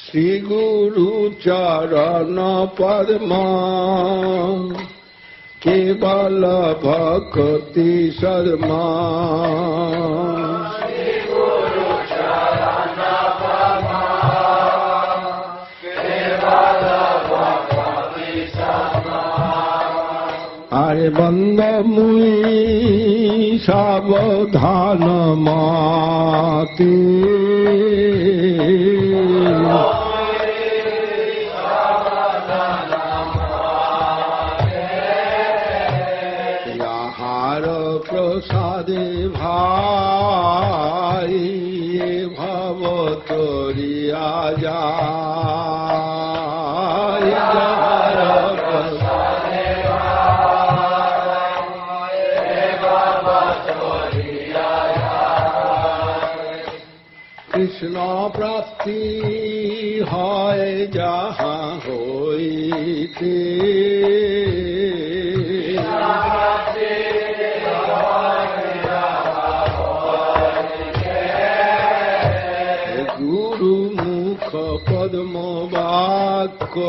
श्री गुरु चरण पद्मा केवल भक्ति सदमा आरे बंद मुई सावधान माते याहार प्रसादे भाई भव तोरिया जाय याहार प्रसादे कृष्ण प्राप्ति है जहाँ होइते गुरु मुख पद्म वाक्य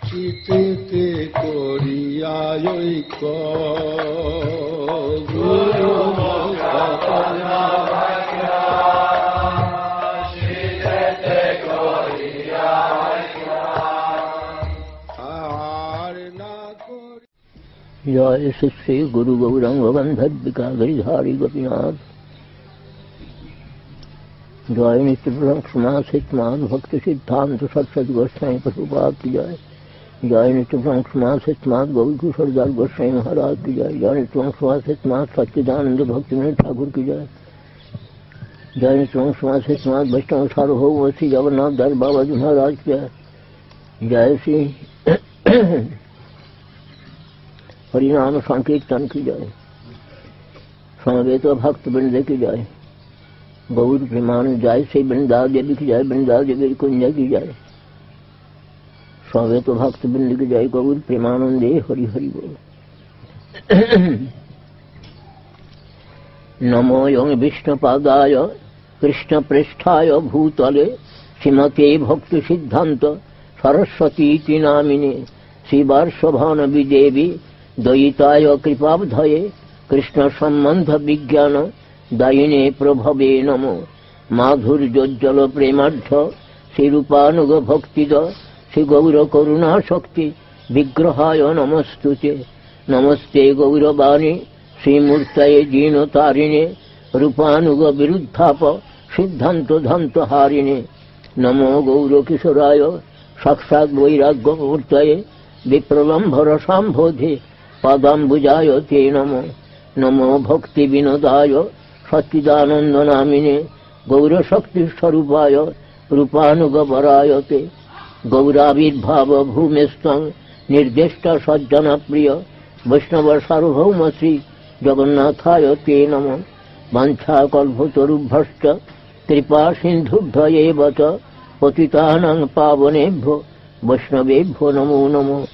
चित्ते करिया ঐক্য गुरु मुख पद्म जय श्री गुरु गौरांग बंधविका गिरिधारी गोपीनाथ जय नित्य समाज समाज भक्ति सिद्धांत सत्सद गोस्वामी प्रभुपाद की जय जय नित्य समाज समाज गौरी कुशलदास गोस्वामी महाराज की जय जय नित्य समाज समाज सच्चिदानंद भक्ति ठाकुर की जय जय नित्य समाज समाज वैष्णव सार्वभौम श्री जगन्नाथ दास बाबा जी महाराज की जय जय श्री हरिनाम संकीर्तन की जाए समवेत भक्त वृंद की जाए गौर प्रेमान जाए से वृंदा देवी की जाए वृंदा देवी कुंज की जाए समवेत भक्त वृंद की जाए गौर प्रेमानंदे हरि हरि बोल नमो यं विष्णुपादाय कृष्ण पृष्ठाय भूतले श्रीमते भक्ति सिद्धांत सरस्वती नामिने श्रीवार्षभानवी देवी दयिताय कृपाब्धये कृष्ण संबंध विज्ञान दायिने प्रभवे नमो माधुर्योज्जल प्रेमाढ्य श्रीरूपानुग भक्तिद श्री गौर करुणा शक्ति विग्रहाय नमस्तुते नमस्ते गौरवाणी श्रीमूर्तये जीर्णतारिणे रूपानुग विरुद्धाप सिद्धांत धांत हारिणे नमो गौर किशोराय साक्षात् वैराग्यमूर्तये विप्रलम्भर साम्भोधे पादाम्बुजाय ते नमो नमो भक्ति विनोदाय सच्चिदानंद नामिने गौरशक्ति स्वरूपाय रूपानुगवराय ते गौराविर्भाव भूमिस्तं निर्दिष्ट सज्जन प्रिय वैष्णव सार्वभौम श्री जगन्नाथाय ते नमो वाञ्छाकल्पतरुभ्यश्च कृपा सिन्धुभ्य एव च पतितानां पावनेभ्यो वैष्णवेभ्यो नमो नमो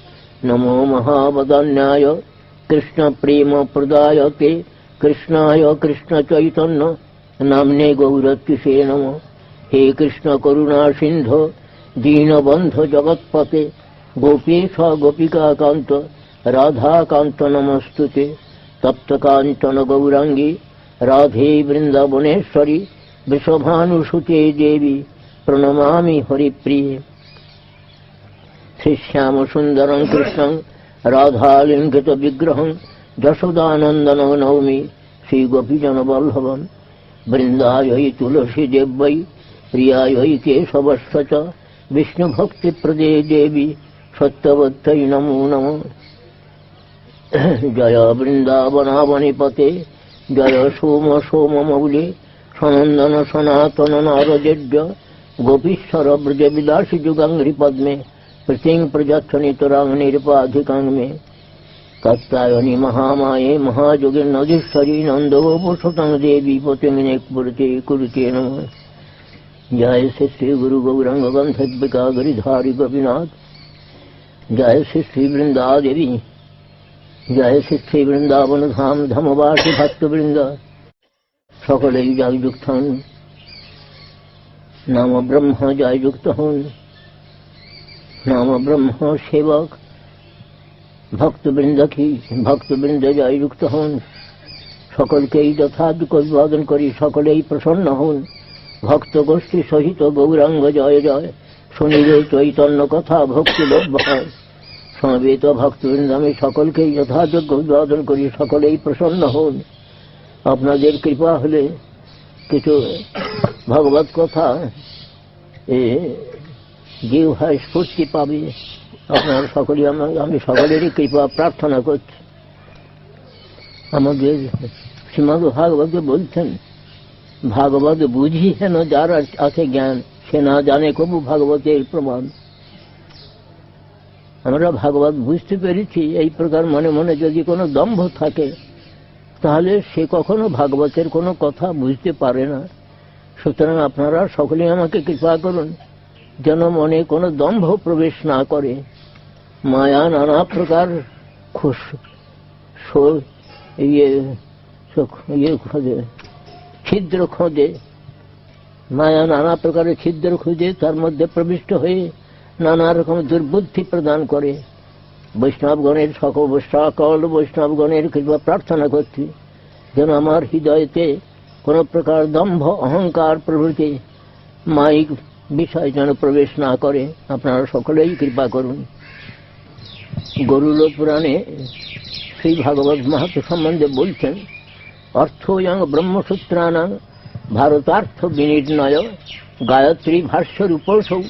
नमो महावदान्याय कृष्ण प्रेम प्रदाय ते कृष्णाय कृष्ण चैतन्य नाम्ने गौरत्युषे नमो हे कृष्ण करुणा सिंधो दीनबंध जगत्पते गोपेश गोपिका कांत राधा कांत नमस्तुते तप्त कांचन गौरांगी राधे वृंदावनेश्वरी वृषभानुसुते देवी प्रणमामि हरिप्रिये श्रीश्याम सुंदरं कृष्णं राधालिंगित विग्रहं जशोदानंदनं नौमि श्री गोपीजन वल्लभं वृंदायै तुलसी देव्यै प्रियायै केशवस्य च विष्णुभक्तिप्रदे देवी सत्यवत्यै नमो नमः जय वृंदावनावनिपते जय सोम सोम मौले सनंदन सनातन नारदेव्य गोपीश्वर ब्रज विलासी जुगांग्रि पद्मे प्रतिंग प्रजाक्षणितरांग निरपाधिकांग में कात्यायनी महामाये महाजोगे नदीश्वरी नंदोपसतंग देवी पतिंग कुरुते नमः जय श्री गुरु गौरांग गंधर्विका गिरिधारी गोपीनाथ जय श्री वृंदा देवी जय श्री वृंदावन धाम धमवासी भक्त वृंद सकले जगयुक्तं नाम ब्रह्म जययुक्त हन, नाम ब्रह्म सेवक भक्तबृंद जययुक्त हन, सकलकेই যথাযোগ্য অভিবাদন করি, সকলেই প্রসন্ন হন। ভক্ত গোষ্ঠী সহিত গৌরাঙ্গ জয় জয়, শুনিলে চৈতন্য কথা ভক্তি লভ্য হয়। সমবেত ভক্তবৃন্দ আমি সকলকেই যথাযোগ্য অভিবাদন করি, সকলেই প্রসন্ন হন। আপনাদের কৃপা হলে কিছু ভগবত কথা জিহ্বায় স্ফূর্তি পাবে। আপনারা সকলেই আমি সকলেরই কৃপা প্রার্থনা করছি। আমাদের শ্রীমদ্ ভাগবত বলছেন, ভাগবত বুঝি হেন যার আছে জ্ঞান, সে না জানে কবু ভাগবতের প্রমাণ। আমরা ভাগবত বুঝতে পেরেছি, এই প্রকার মনে মনে যদি কোনো দম্ভ থাকে তাহলে সে কখনো ভাগবতের কোনো কথা বুঝতে পারে না। সুতরাং আপনারা সকলেই আমাকে কৃপা করুন যেন মনে কোনো দম্ভ প্রবেশ না করে। মায়া নানা প্রকার ছিদ্র খোঁজে, মায়া নানা প্রকারের ছিদ্র খুঁজে তার মধ্যে প্রবিষ্ট হয়ে নানা রকম দুর্বুদ্ধি প্রদান করে। বৈষ্ণবগণের সকল বৈষ্ণবগণের কৃপা প্রার্থনা করছি যেন আমার হৃদয়তে কোন প্রকার দম্ভ অহংকার প্রভৃতি মায়িক বিষয় যেন প্রবেশ না করে। আপনারা সকলেই কৃপা করুন। গরুড় পুরাণে শ্রী ভাগবত মাহাত্ম্য সম্বন্ধে বলছেন, অর্থয়ং ব্রহ্মসূত্রাণাং ভারতার্থ বিনির্ণয় গায়ত্রী ভাষ্য রূপসৌ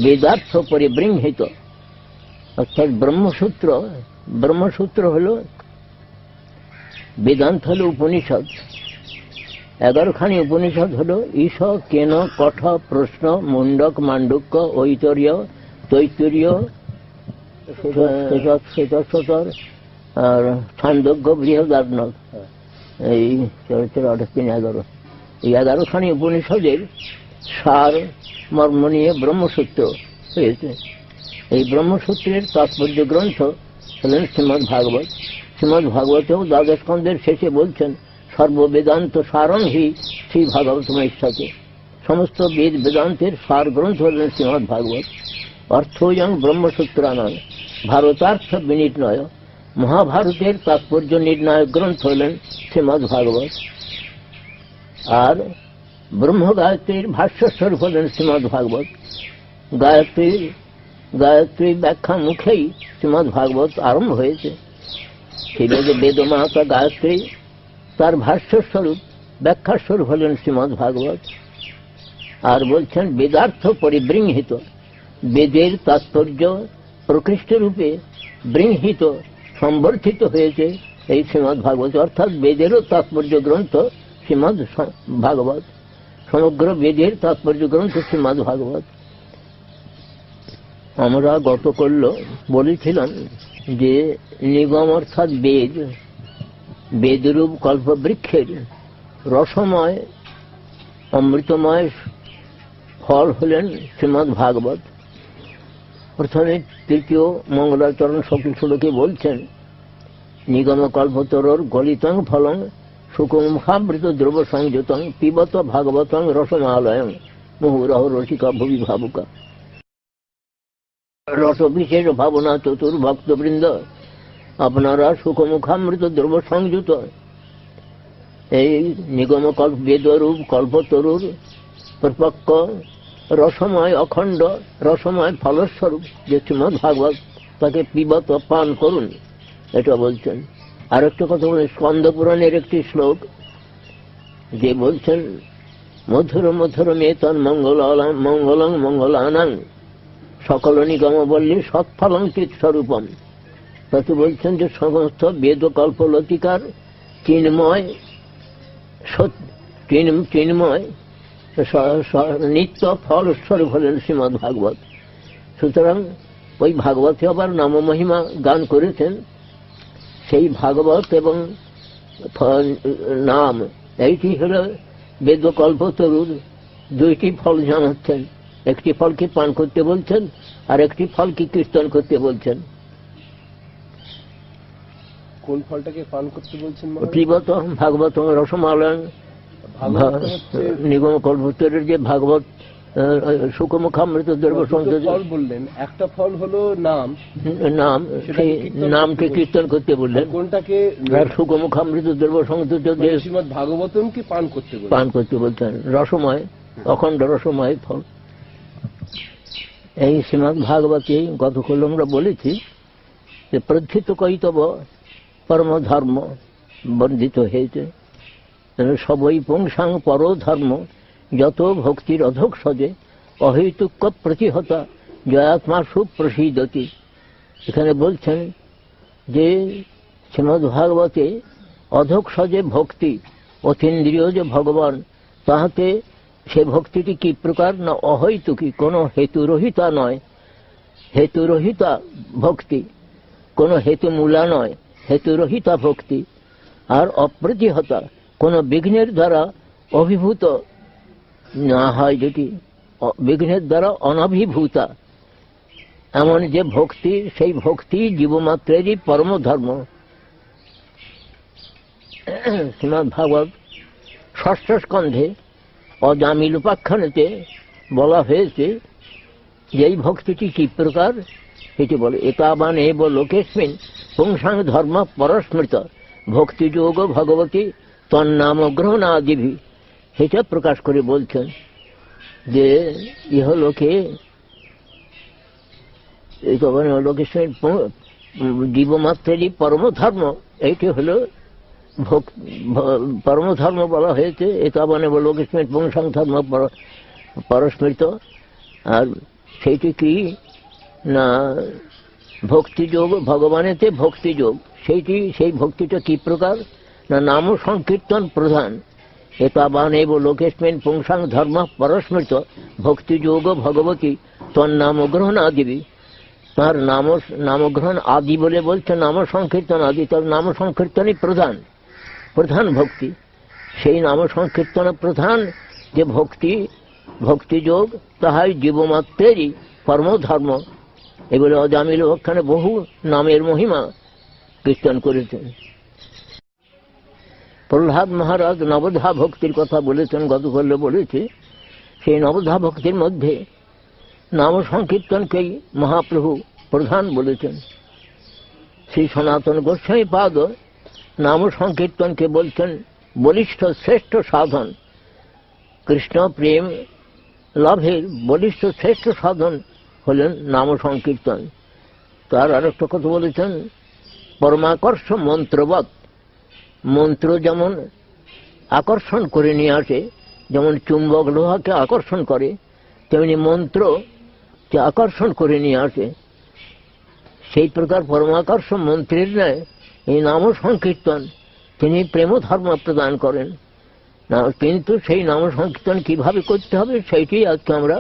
বেদার্থ পরিবৃংহিত। অর্থাৎ ব্রহ্মসূত্র হল বেদান্ত, হল উপনিষদ। 11খানি উপনিষদ হল ঈশ, কেন, কঠ, প্রশ্ন, মুন্ডক, মান্ডুক্য, ঐতরীয়, তৈতরীয়, শ্বেতশ্বতর আর ছান্দোগ্য, বৃহদারণ্যক। এই 4 4 8 3 11, এই 11খানি উপনিষদের সার মর্ম নিয়ে ব্রহ্মসূত্র হয়েছে। এই ব্রহ্মসূত্রের তাৎপর্য গ্রন্থ হলেন শ্রীমদ্ ভাগবত। শ্রীমদ্ ভাগবতেও দ্বাদশ স্কন্ধের শেষে বলছেন, সর্ববেদান্ত সারং হি শ্রী ভাগবতমৈষ্ঠতে। সমস্ত বেদ বেদান্তের সার গ্রন্থ হলেন শ্রীমদ্ ভাগবত। অর্থয়ং ব্রহ্মসূত্রাণাং ভারতার্থ বিনির্ণয়, মহাভারতের তাৎপর্য নির্ণায়ক গ্রন্থ হলেন শ্রীমদ্ ভাগবত। আর ব্রহ্ম গায়ত্রীর ভাষ্যস্বরূপ হলেন শ্রীমদ্ ভাগবত। গায়ত্রী ব্যাখ্যা মুখেই শ্রীমদ্ ভাগবত আরম্ভ হয়েছে। সেই বেদমাতা গায়ত্রী, তার ভাষ্যস্বরূপ ব্যাখ্যাস্বরূপ হলেন শ্রীমদ্ ভাগবত। আর বলছেন বেদার্থ পরিবৃংহিত, বেদের তাৎপর্য প্রকৃষ্ট রূপে বৃংহিত সম্বর্ধিত হয়েছে এই শ্রীমদ্ ভাগবত। অর্থাৎ বেদেরও তাৎপর্য গ্রন্থ শ্রীমদ্ ভাগবত, সমগ্র বেদের তাৎপর্য গ্রন্থ শ্রীমদ্ ভাগবত। আমরা গতকল্য বলেছিলাম যে নিগম অর্থাৎ বেদরূপ কল্পবৃক্ষের রসময় অমৃতময় ফল হলেন শ্রীমদ্ ভাগবত। প্রথমে 3য় মঙ্গলাচরণ শ্লোকে বলছেন, নিগম কল্পতরোর গলিতং ফলং সুকুমুখাবৃত দ্রব সংযুতং পিবত ভাগবতং রসমালয়ং মুহুরহ রসিকা ভুবি ভাবুকা। রস বিশেষ ভাবনা চতুর ভক্তবৃন্দ, আপনারা সুখমুখামৃত দ্রব সংযুত এই নিগম বেদরূপ কল্পতরুর পরিপক্ক রসময় অখণ্ড রসময় ফলস্বরূপ যে শ্রীমদ্ ভাগবত, তাকে পিবত পান করুন, এটা বলছেন। আর একটা কথা বলেন, স্কন্দ পুরাণের একটি শ্লোক যে বলছেন, মধুর মধুর মেতন মঙ্গলং মঙ্গলানাং সকল নিগম বললে সৎফলং চিৎস্বরূপম। তাতে বলছেন যে সমস্ত বেদ কল্পলতিকার চিন্ময় নিত্য ফল স্বরূপ হলেন শ্রীমদ্ ভাগবত। সুতরাং ওই ভাগবতে আবার নাম মহিমা গান করেছেন। সেই ভাগবত এবং নাম এইটি হল বেদ কল্পতরুর 2টি ফল জানাচ্ছেন। একটি ফলকে পান করতে বলছেন আর একটি ফলকে কীর্তন করতে বলছেন। কোন ফলটাকে পান করতে বলছেন? পিবত ভাগবত রসমালয়ং। নিগম কল্পতরুর যে ভাগবত সুখমুখামৃত দ্রব্য দুটো সংযোগ ফল বললেন, একটা ফল হলো নাম, নাম, সেই নামকে কীর্তন করতে বললেন। কোনটাকে আর সুখমুখামৃত দ্রব্য সংযোগ শ্রীমদ ভাগবতম কি পান করতে বললেন? পান করতে বলতেন। রসময়, অখণ্ড রসময় ফল। এই শ্রীমদ ভাগবতে গতকাল আমরা বলেছি যে প্রথিত কৈতব পরম ধর্ম বর্ধিত হয়েছে। সবই পুংসাং পর ধর্ম যত ভক্তির অধক সজে অহৈতুক প্রতিহতা জয়াত্মা সুপ্রসিদতি। এখানে বলছেন যে শ্রীমদ ভাগবতে অধক সজে ভক্তি, অতীন্দ্রিয় যে ভগবান, তাহাতে সে ভক্তিটি কি প্রকার না অহৈতুকী, কোনো হেতুরহিতা নয়, হেতুরহিতা ভক্তি, কোনো হেতুমূলা নয়, হেতুরহিতা ভক্তি। আর অপ্রতিহতা, কোনো বিঘ্নের দ্বারা অভিভূত না হয়, যেটি বিঘ্নের দ্বারা অনভিভূতা, এমন যে ভক্তি, সেই ভক্তি জীবমাত্রেরই পরম ধর্ম। শ্রীমদ্ ভাগবত ষষ্ঠ স্কন্ধে অজামিল উপাখ্যানেতে বলা হয়েছে যে এই ভক্তিটি কি প্রকার সেটি বলে। এতাবান এব লোকেস্মিন পুংসাং ধর্ম পরস্মৃত ভক্তিযোগ ভগবতী তন্নাম গ্রহণাদিভি। সেটা প্রকাশ করে বলছেন যে ইহলোকে লোকেস্মিন জীবমাত্রেরই পরম ধর্ম, এইটি হল পরম ধর্ম বলা হয়েছে। এতাবান এব লোকেস্মিন পুংসাং ধর্ম পরস্মৃত। আর সেইটি কি না ভক্তিযোগ, ভগবানেতে ভক্তিযোগ, সেই ভক্তিটা কি প্রকার না নাম সংকীর্তন প্রধান। এতাবান এব লোকেস্মিন পুংসাং ধর্ম পরস্মৃত ভক্তিযোগ ভগবতী তন্নাম গ্রহণ আদিবি। তার নামগ্রহণ আদি বলে বলছে, নাম সংকীর্তন আদি, তার নাম সংকীর্তনই প্রধান, প্রধান ভক্তি। সেই নাম সংকীর্তন প্রধান যে ভক্তিযোগ, তাহাই জীবমাত্রেরই পরম ধর্ম। এগুলো অজামিল ওখানে বহু নামের মহিমা কীর্তন করেছেন। প্রহ্লাদ মহারাজ নবধা ভক্তির কথা বলেছেন, গতকাল বলেছে। সেই নবধা ভক্তির মধ্যে নাম সংকীর্তনকেই মহাপ্রভু প্রধান বলেছেন। শ্রী সনাতন গোস্বামী পাদ নাম সংকীর্তনকে বলছেন বলিষ্ঠ শ্রেষ্ঠ সাধন। কৃষ্ণ প্রেম লাভের বলিষ্ঠ শ্রেষ্ঠ সাধন হলেন নাম সংকীর্তন। তার আরেকটা কথা বলেছেন পরমাকর্ষ মন্ত্রবৎ। মন্ত্র যেমন আকর্ষণ করে নিয়ে আসে, যেমন চুম্বক লোহাকে আকর্ষণ করে, তেমনি মন্ত্র যে আকর্ষণ করে নিয়ে আসে, সেই প্রকার পরমাকর্ষ মন্ত্রের ন্যায় এই নাম সংকীর্তন তিনি প্রেম ধর্ম প্রদান করেন না। কিন্তু সেই নাম সংকীর্তন কিভাবে করতে হবে সেইটি আজকে আমরা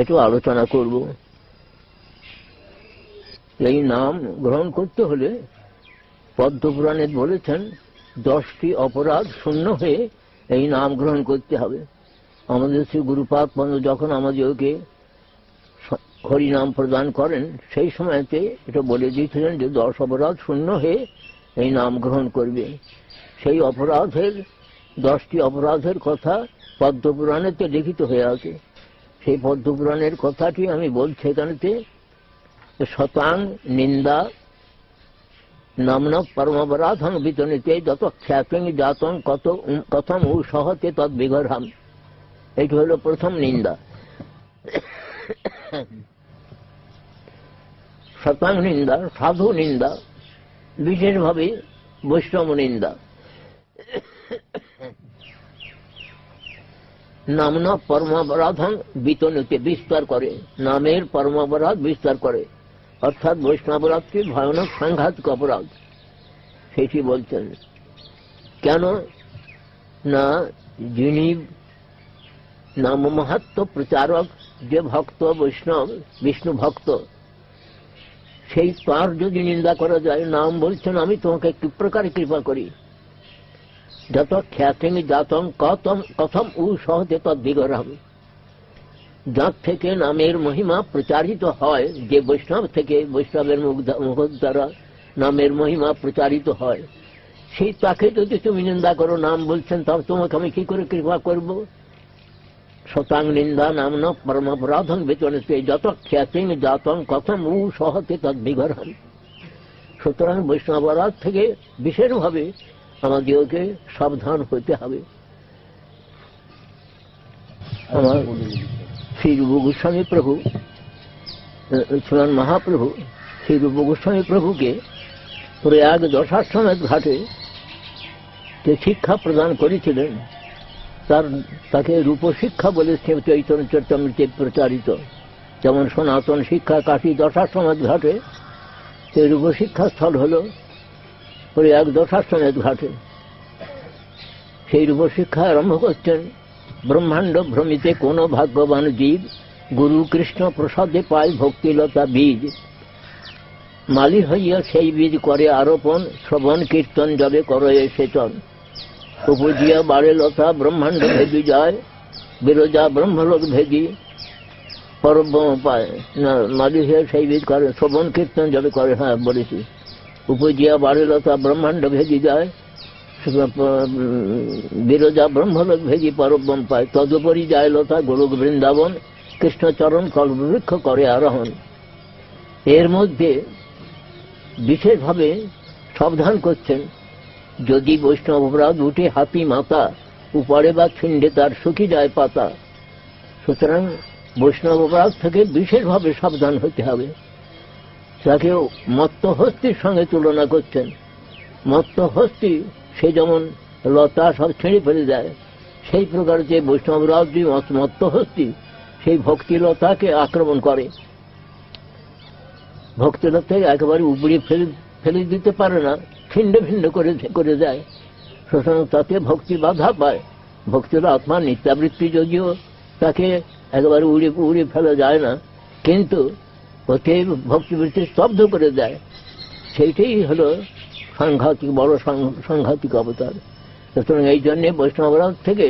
একটু আলোচনা করব। এই নাম গ্রহণ করতে হলে পদ্মপুরাণে বলেছেন 10টি অপরাধ শূন্য হয়ে এই নাম গ্রহণ করতে হবে। আমাদের শ্রী গুরুপাদ যখন আমাদেরকে হরিনাম প্রদান করেন, সেই সময়তে এটা বলে দিয়েছিলেন যে 10 অপরাধ শূন্য হয়ে এই নাম গ্রহণ করবে। সেই অপরাধের 10টি অপরাধের কথা পদ্মপুরাণেতে লিখিত হয়ে আছে। সেই পদ্মপুরাণের কথাটি আমি বলছি এখানেতে। শতাং নিন্দা নামন পরমাপরাধং বিতনিতে যত খ্যাতিং জাতং কথম উ সহতে তৎ বিগর্হাম। এটি হল প্রথম নিন্দা। শতাং নিন্দা, সাধু নিন্দা, বিশেষভাবে বৈষ্ণব নিন্দা। নামনা পরমাপরাধং বিতনিতে বিস্তার করে, নামের পরমাপরাধ বিস্তার করে, অর্থাৎ বৈষ্ণবরাধটি ভয়ানক সাংঘাতিক অপরাধ। সেটি বলছেন কেন না যিনি নাম মাহাত্ম্য প্রচারক, যে ভক্ত বৈষ্ণব বিষ্ণু ভক্ত, সেই তার যদি নিন্দা করা যায়, নাম বলছেন আমি তোমাকে কি প্রকার কৃপা করি, যত খ্যাতিং জাতং কথম উ সহতে তৎ বিগরহম। যার থেকে নামের মহিমা প্রচারিত হয়, যে বৈষ্ণব থেকে, বৈষ্ণবের মুখ দ্বারা নামের মহিমা প্রচারিত হয়, সেই তাকে যদি তুমি নিন্দা করো, নাম বলছেন, তবে তোমাকে আমি কি করে কৃপা করব। শতাং নিন্দা নামন পরমাপরাধং বেতনস্তে যত খ্যাতিং জাতং কথম উ সহতে তদ্বিঘরণ। সুতরাং বৈষ্ণবরাজ থেকে বিশেষভাবে আমাদেরকে সাবধান হতে হবে। আমার শ্রী রূপ গোস্বামী প্রভু, শ্রীমান মহাপ্রভু শ্রী রূপ গোস্বামী প্রভুকে প্রয়াগ দশাশ্বমেধ ঘাটে যে শিক্ষা প্রদান করেছিলেন তাকে রূপশিক্ষা বলে চৈতন্য চরিতামৃতে প্রচারিত। যেমন সনাতন শিক্ষা কাশী দশাশ্বমেধ ঘাটে, সেই রূপশিক্ষা স্থল হল প্রয়াগ দশাশ্বমেধ ঘাটে। সেই রূপশিক্ষা আরম্ভ করছেন, ব্রহ্মাণ্ড ভ্রমিতে কোন ভাগ্যবান জীব গুরু কৃষ্ণ প্রসাদে পায় ভক্তিলতা বীজ। মালি হইয়া সেই বীজ করে আরোপণ, শ্রবণ কীর্তন জবে করয়ে সেচন। উপজিয়া বাড়ে লতা ব্রহ্মাণ্ড ভেদি যায়, বিরজা ব্রহ্মলোক ভেদি পরব্রহ্ম পায়। না, মালি হইয়া সেই বীজ করে শ্রবণ কীর্তন জবে করে, হ্যাঁ বলেছি। উপজিয়া বাড়ে লতা ব্রহ্মাণ্ড ভেদি যায়, বিরজা ব্রহ্মলোক ভেদি পরব্রহ্ম পায়। তদুপরি যায় লতা গোলক বৃন্দাবন, কৃষ্ণচরণ কল্পবৃক্ষ করে আরোহণ। এর মধ্যে বিশেষভাবে সাবধান করছেন, যদি বৈষ্ণব অপরাধ উঠে হাতি মাতা, উপারে বা ছিন্ডে তার শুকি যায় পাতা। সুতরাং বৈষ্ণব অপরাধ থেকে বিশেষভাবে সাবধান হতে হবে। তাকে মত্ত হস্তির সঙ্গে তুলনা করছেন। মত্ত হস্তি সে যেমন লতা সব ছিঁড়ে ফেলে দেয়, সেই প্রকার যে বৈষ্ণবরাজ মত্ত হস্তি সেই ভক্তিলতাকে আক্রমণ করে। ভক্তিলতাকে একেবারে উপড়ে ফেলে দিতে পারে না, ছিন্ন ভিন্ন করে দেয়। সুতরাং তাতে ভক্তি বাধা পায়। ভক্তির আত্মা নিত্যাবৃত্তি, যদিও তাকে একেবারে উড়ে ফেলা যায় না, কিন্তু ওতে ভক্তিবৃত্তি স্তব্ধ করে দেয়। সেইটাই হল সাংঘাতিক, বড় সাংঘাতিক অবতার। সুতরাং এই জন্যে বৈষ্ণবরাজ থেকে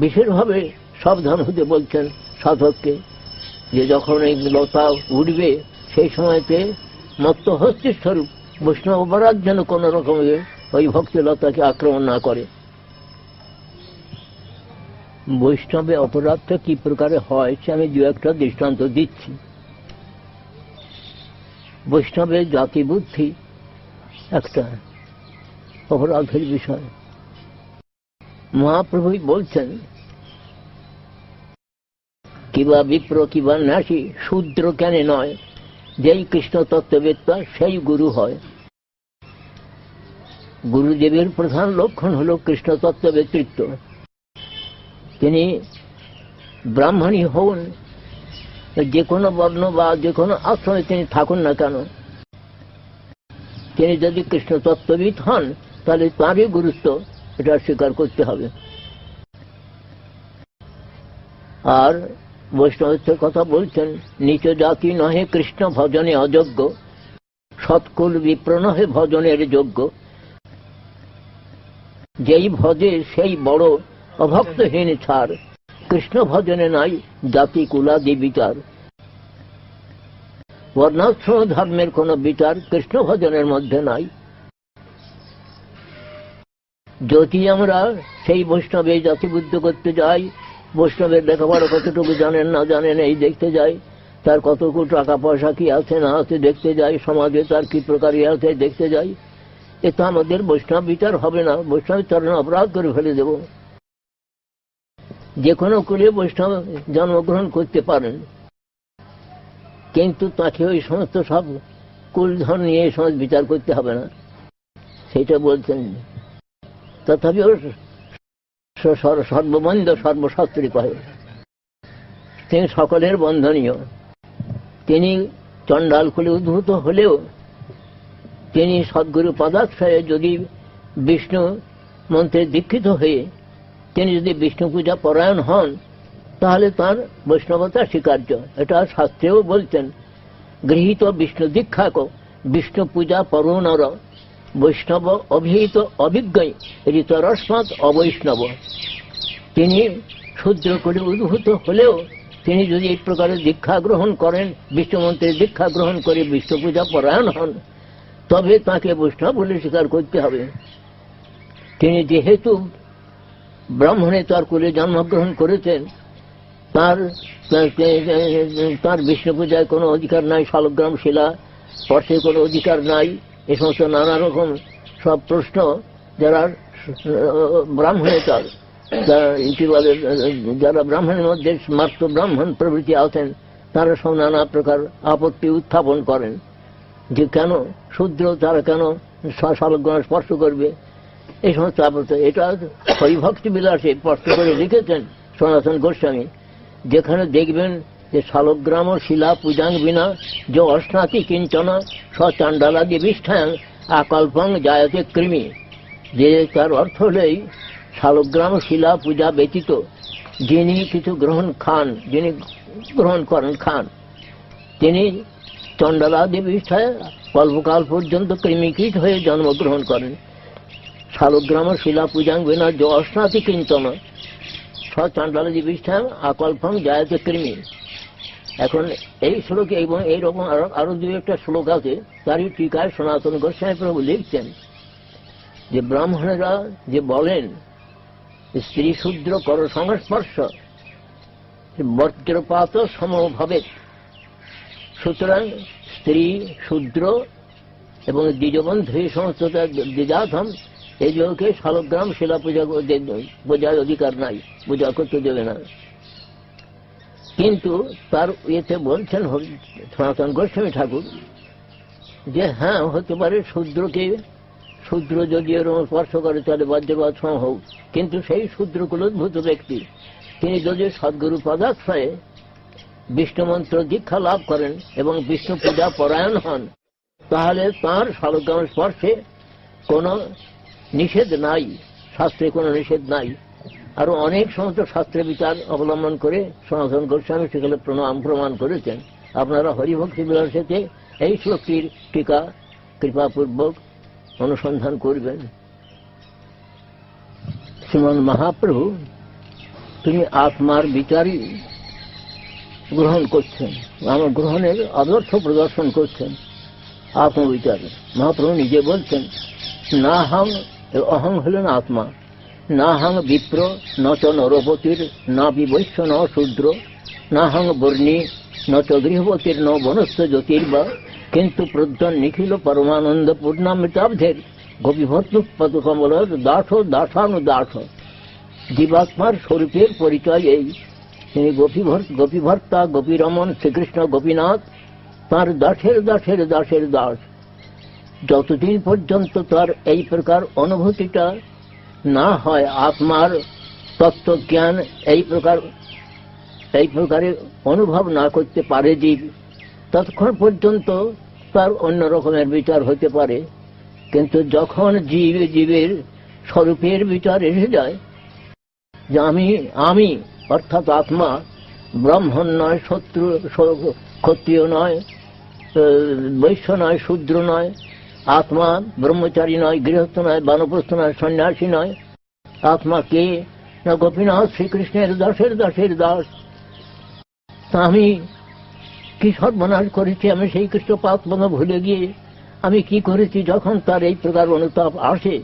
বিশেষভাবে সাবধান হতে বলছেন সাধককে, যে যখন এই লতা উঠবে সেই সময়তে মত্ত হস্তির স্বরূপ বৈষ্ণব অপরাধ যেন কোন রকমের ওই ভক্তিলতাকে আক্রমণ না করে। বৈষ্ণবে অপরাধটা কি প্রকারে হয় সে আমি দু একটা দৃষ্টান্ত দিচ্ছি। বৈষ্ণবের জাতি বুদ্ধি একটা অপরাধের বিষয়। মহাপ্রভুই বলছেন, কিবা বিপ্র কিবা নাসি শূদ্র কেন নয়, যেই কৃষ্ণ তত্ত্ববেত্তা সেই গুরু হয়। গুরুদেবের প্রধান লক্ষণ হল কৃষ্ণ তত্ত্ববেত্তৃত্ব। তিনি ব্রাহ্মণী হন, যে কোনো বর্ণ বা যে কোনো আশ্রমে তিনি থাকুন না কেন, তিনি যদি কৃষ্ণ তত্ত্ববিদ হন তাহলে তাঁরই গুরুত্ব এটা স্বীকার করতে হবে। আর বৈষ্ণবের কথা বলছেন, নিচ জাতি নহে কৃষ্ণ ভজনে অযোগ্য, সৎকুল বিপ্র নহে ভজনের যোগ্য। যেই ভজে সেই বড় অভক্তহীন ছাড়, কৃষ্ণ ভজনে নাই জাতি কুলাদি বিচার। বর্ণাশ্রম ধর্মের কোন বিচার কৃষ্ণ ভজনের মধ্যে নাই। যদি আমরা সেই বৈষ্ণবে জাতিবুদ্ধ করতে যাই, বৈষ্ণবের লেখাপড়া কতটুকু জানেন না জানেন এই দেখতে যাই, তার কতটুকু টাকা পয়সা কি আছে না আছে দেখতে যাই, সমাজে তার কি প্রকার আছে দেখতে যাই, এতে আমাদের বৈষ্ণব বিচার হবে না। বৈষ্ণব চরণ অপরাধ করে ফেলে দেব। যে কোনো কুলে বৈষ্ণব জন্মগ্রহণ করতে পারেন, কিন্তু তাকে ওই সমস্ত সব কুলধন নিয়ে এই সমস্ত বিচার করতে হবে না, সেটা বলছেন। তথাপি সর্ববন্ধ সর্বশাস্ত্রী কহে, তিনি সকলের বন্ধনীয়। তিনি চণ্ডাল কুলে উদ্ভূত হলেও তিনি সদ্গুরু পদাশ্রয়ে যদি বিষ্ণু মন্ত্রে দীক্ষিত হয়ে তিনি যদি বিষ্ণু পূজা পরায়ণ হন, তাহলে তাঁর বৈষ্ণবতা স্বীকার্য। এটা শাস্ত্রেও বলছেন, গৃহীত বিষ্ণু দীক্ষাক বিষ্ণু পূজা পরুণর, বৈষ্ণব অভিহিত অভিজ্ঞই ঋতরস্মাৎ অবৈষ্ণব। তিনি শূদ্র করে উদ্ভূত হলেও তিনি যদি এই প্রকারে দীক্ষা গ্রহণ করেন, বিষ্ণুমন্ত্রের দীক্ষা গ্রহণ করে বিষ্ণু পূজা পরায়ণ হন, তবে তাকে বৈষ্ণব বলে স্বীকার করতে হবে। তিনি যেহেতু ব্রাহ্মণে তার কুলে জন্মগ্রহণ করেছেন, তার বিষ্ণু পূজায় কোনো অধিকার নাই, শালগ্রাম শিলা স্পর্শে কোনো অধিকার নাই, এ সমস্ত নানা রকম সব প্রশ্ন যারা ব্রাহ্মণেতর, যারা ব্রাহ্মণের মধ্যে মাত্র ব্রাহ্মণ প্রভৃতি আছেন, তারা সব নানা প্রকার আপত্তি উত্থাপন করেন যে কেন শূদ্র, তারা কেন শালগ্রাম স্পর্শ করবে, এই সমস্ত আপত্তি। এটা হরিভক্তি বিলাসে স্পষ্ট করে লিখেছেন সনাতন গোস্বামী, যেখানে দেখবেন যে শালগ্রাম শিলা পূজাং বিনা যে অশ্নাতি কিঞ্চন সচাণ্ডালাদি বিষ্ঠাং আকল্পং জায়তে কৃমি, যে তার অর্থ হলেই শালগ্রাম শিলা পূজা ব্যতীত যিনি কিছু যিনি গ্রহণ করেন খান, তিনি চণ্ডালাদি বিষ্ঠায় কল্পকাল পর্যন্ত কৃমিকীট হয়ে জন্মগ্রহণ করেন। শালগ্রাম শিলা পূজাং বিনা যে অশ্নাতি কিঞ্চন সচাণ্ডালাদি বিষ্ঠাং আকল্পং জায়তে কৃমি। এখন এই শ্লোকে এবং এইরকম আরো দু একটা শ্লোক আছে, তারই টিকায় সনাতন গোস্বামী প্রভু লিখছেন যে ব্রাহ্মণেরা যে বলেন স্ত্রী শূদ্র কর সংস্পর্শ বজ্রপাত সমভাবে, সুতরাং স্ত্রী শূদ্র এবং দ্বিজবন্ধু এই সমস্ত দ্বিজাধম এই যোগকে শালগ্রাম শিলা পূজার অধিকার নাই, পূজা করতে দেবে না। কিন্তু তার ইয়েতে বলছেন সনাতন গোস্বামী ঠাকুর যে হ্যাঁ হতে পারে শূদ্র যদি এরকম স্পর্শ করে তাহলে বজ্রপাত সম হোক, কিন্তু সেই শূদ্রকুলোদ্ভূত ব্যক্তি তিনি যদি সদ্গুরু পদাশ্রয়ে বিষ্ণু মন্ত্র দীক্ষা লাভ করেন এবং বিষ্ণু পূজা পরায়ণ হন, তাহলে তাঁর শালগ্রাম স্পর্শে কোনো নিষেধ নাই, শাস্ত্রে কোনো নিষেধ নাই। আরো অনেক সমস্ত শাস্ত্রের বিচার অবলম্বন করে সনাতন গোস্বামী সেখানে প্রমাণ করেছেন। আপনারা হরিভক্তি বিলাসেতে এই শ্লোকটির টিকা কৃপাপূর্বক অনুসন্ধান করবেন। শ্রীমন মহাপ্রভু তিনি আত্মার বিচারই গ্রহণ করছেন, আমার গ্রহণের আদর্শ প্রদর্শন করছেন আত্মবিচারে। মহাপ্রভু নিজে বলছেন না হাং, অহং হলেন আত্মা, না হাং বিপ্র ন চ নরপতির না বিবৈশ্য ন শূদ্র না হাং বর্ণী ন চ গৃহপতির ন বনস্থ জ্যোতির্বা কিন্তু প্রদ্যন নিখিল পরমানন্দ পূর্ণামৃতাব্ধের গোপীভর্তুপদ কমলের দাঠানুদাঠ। জীবাত্মার স্বরূপের পরিচয় এই, তিনি গোপীভর্তা গোপীরমন শ্রীকৃষ্ণ গোপীনাথ, তাঁর দাসের দাস। যতদিন পর্যন্ত তার এই প্রকার অনুভূতিটা না হয়, আত্মার তত্ত্বজ্ঞান এই প্রকারে অনুভব না করতে পারে জীব, ততক্ষণ পর্যন্ত তার অন্য রকমের বিচার হতে পারে। কিন্তু যখন জীবের স্বরূপের বিচার এসে যায় যে আমি অর্থাৎ আত্মা ব্রাহ্মণ নয়, ক্ষত্রিয় নয়, বৈশ্য নয়, শূদ্র নয়, আত্মা ব্রহ্মচারী নয়, গৃহস্থ নয়, বানপ্রস্থ নয়, সন্ন্যাসী নয়, আত্মা কে না গোপীনাথ শ্রীকৃষ্ণের দাসের দাস। আমি কি সর্বনাশ করেছি, আমি সেই কৃষ্ণ পাতমা ভুলে গিয়ে আমি কি করেছি। যখন তার এই প্রকার অনুতাপ আসে,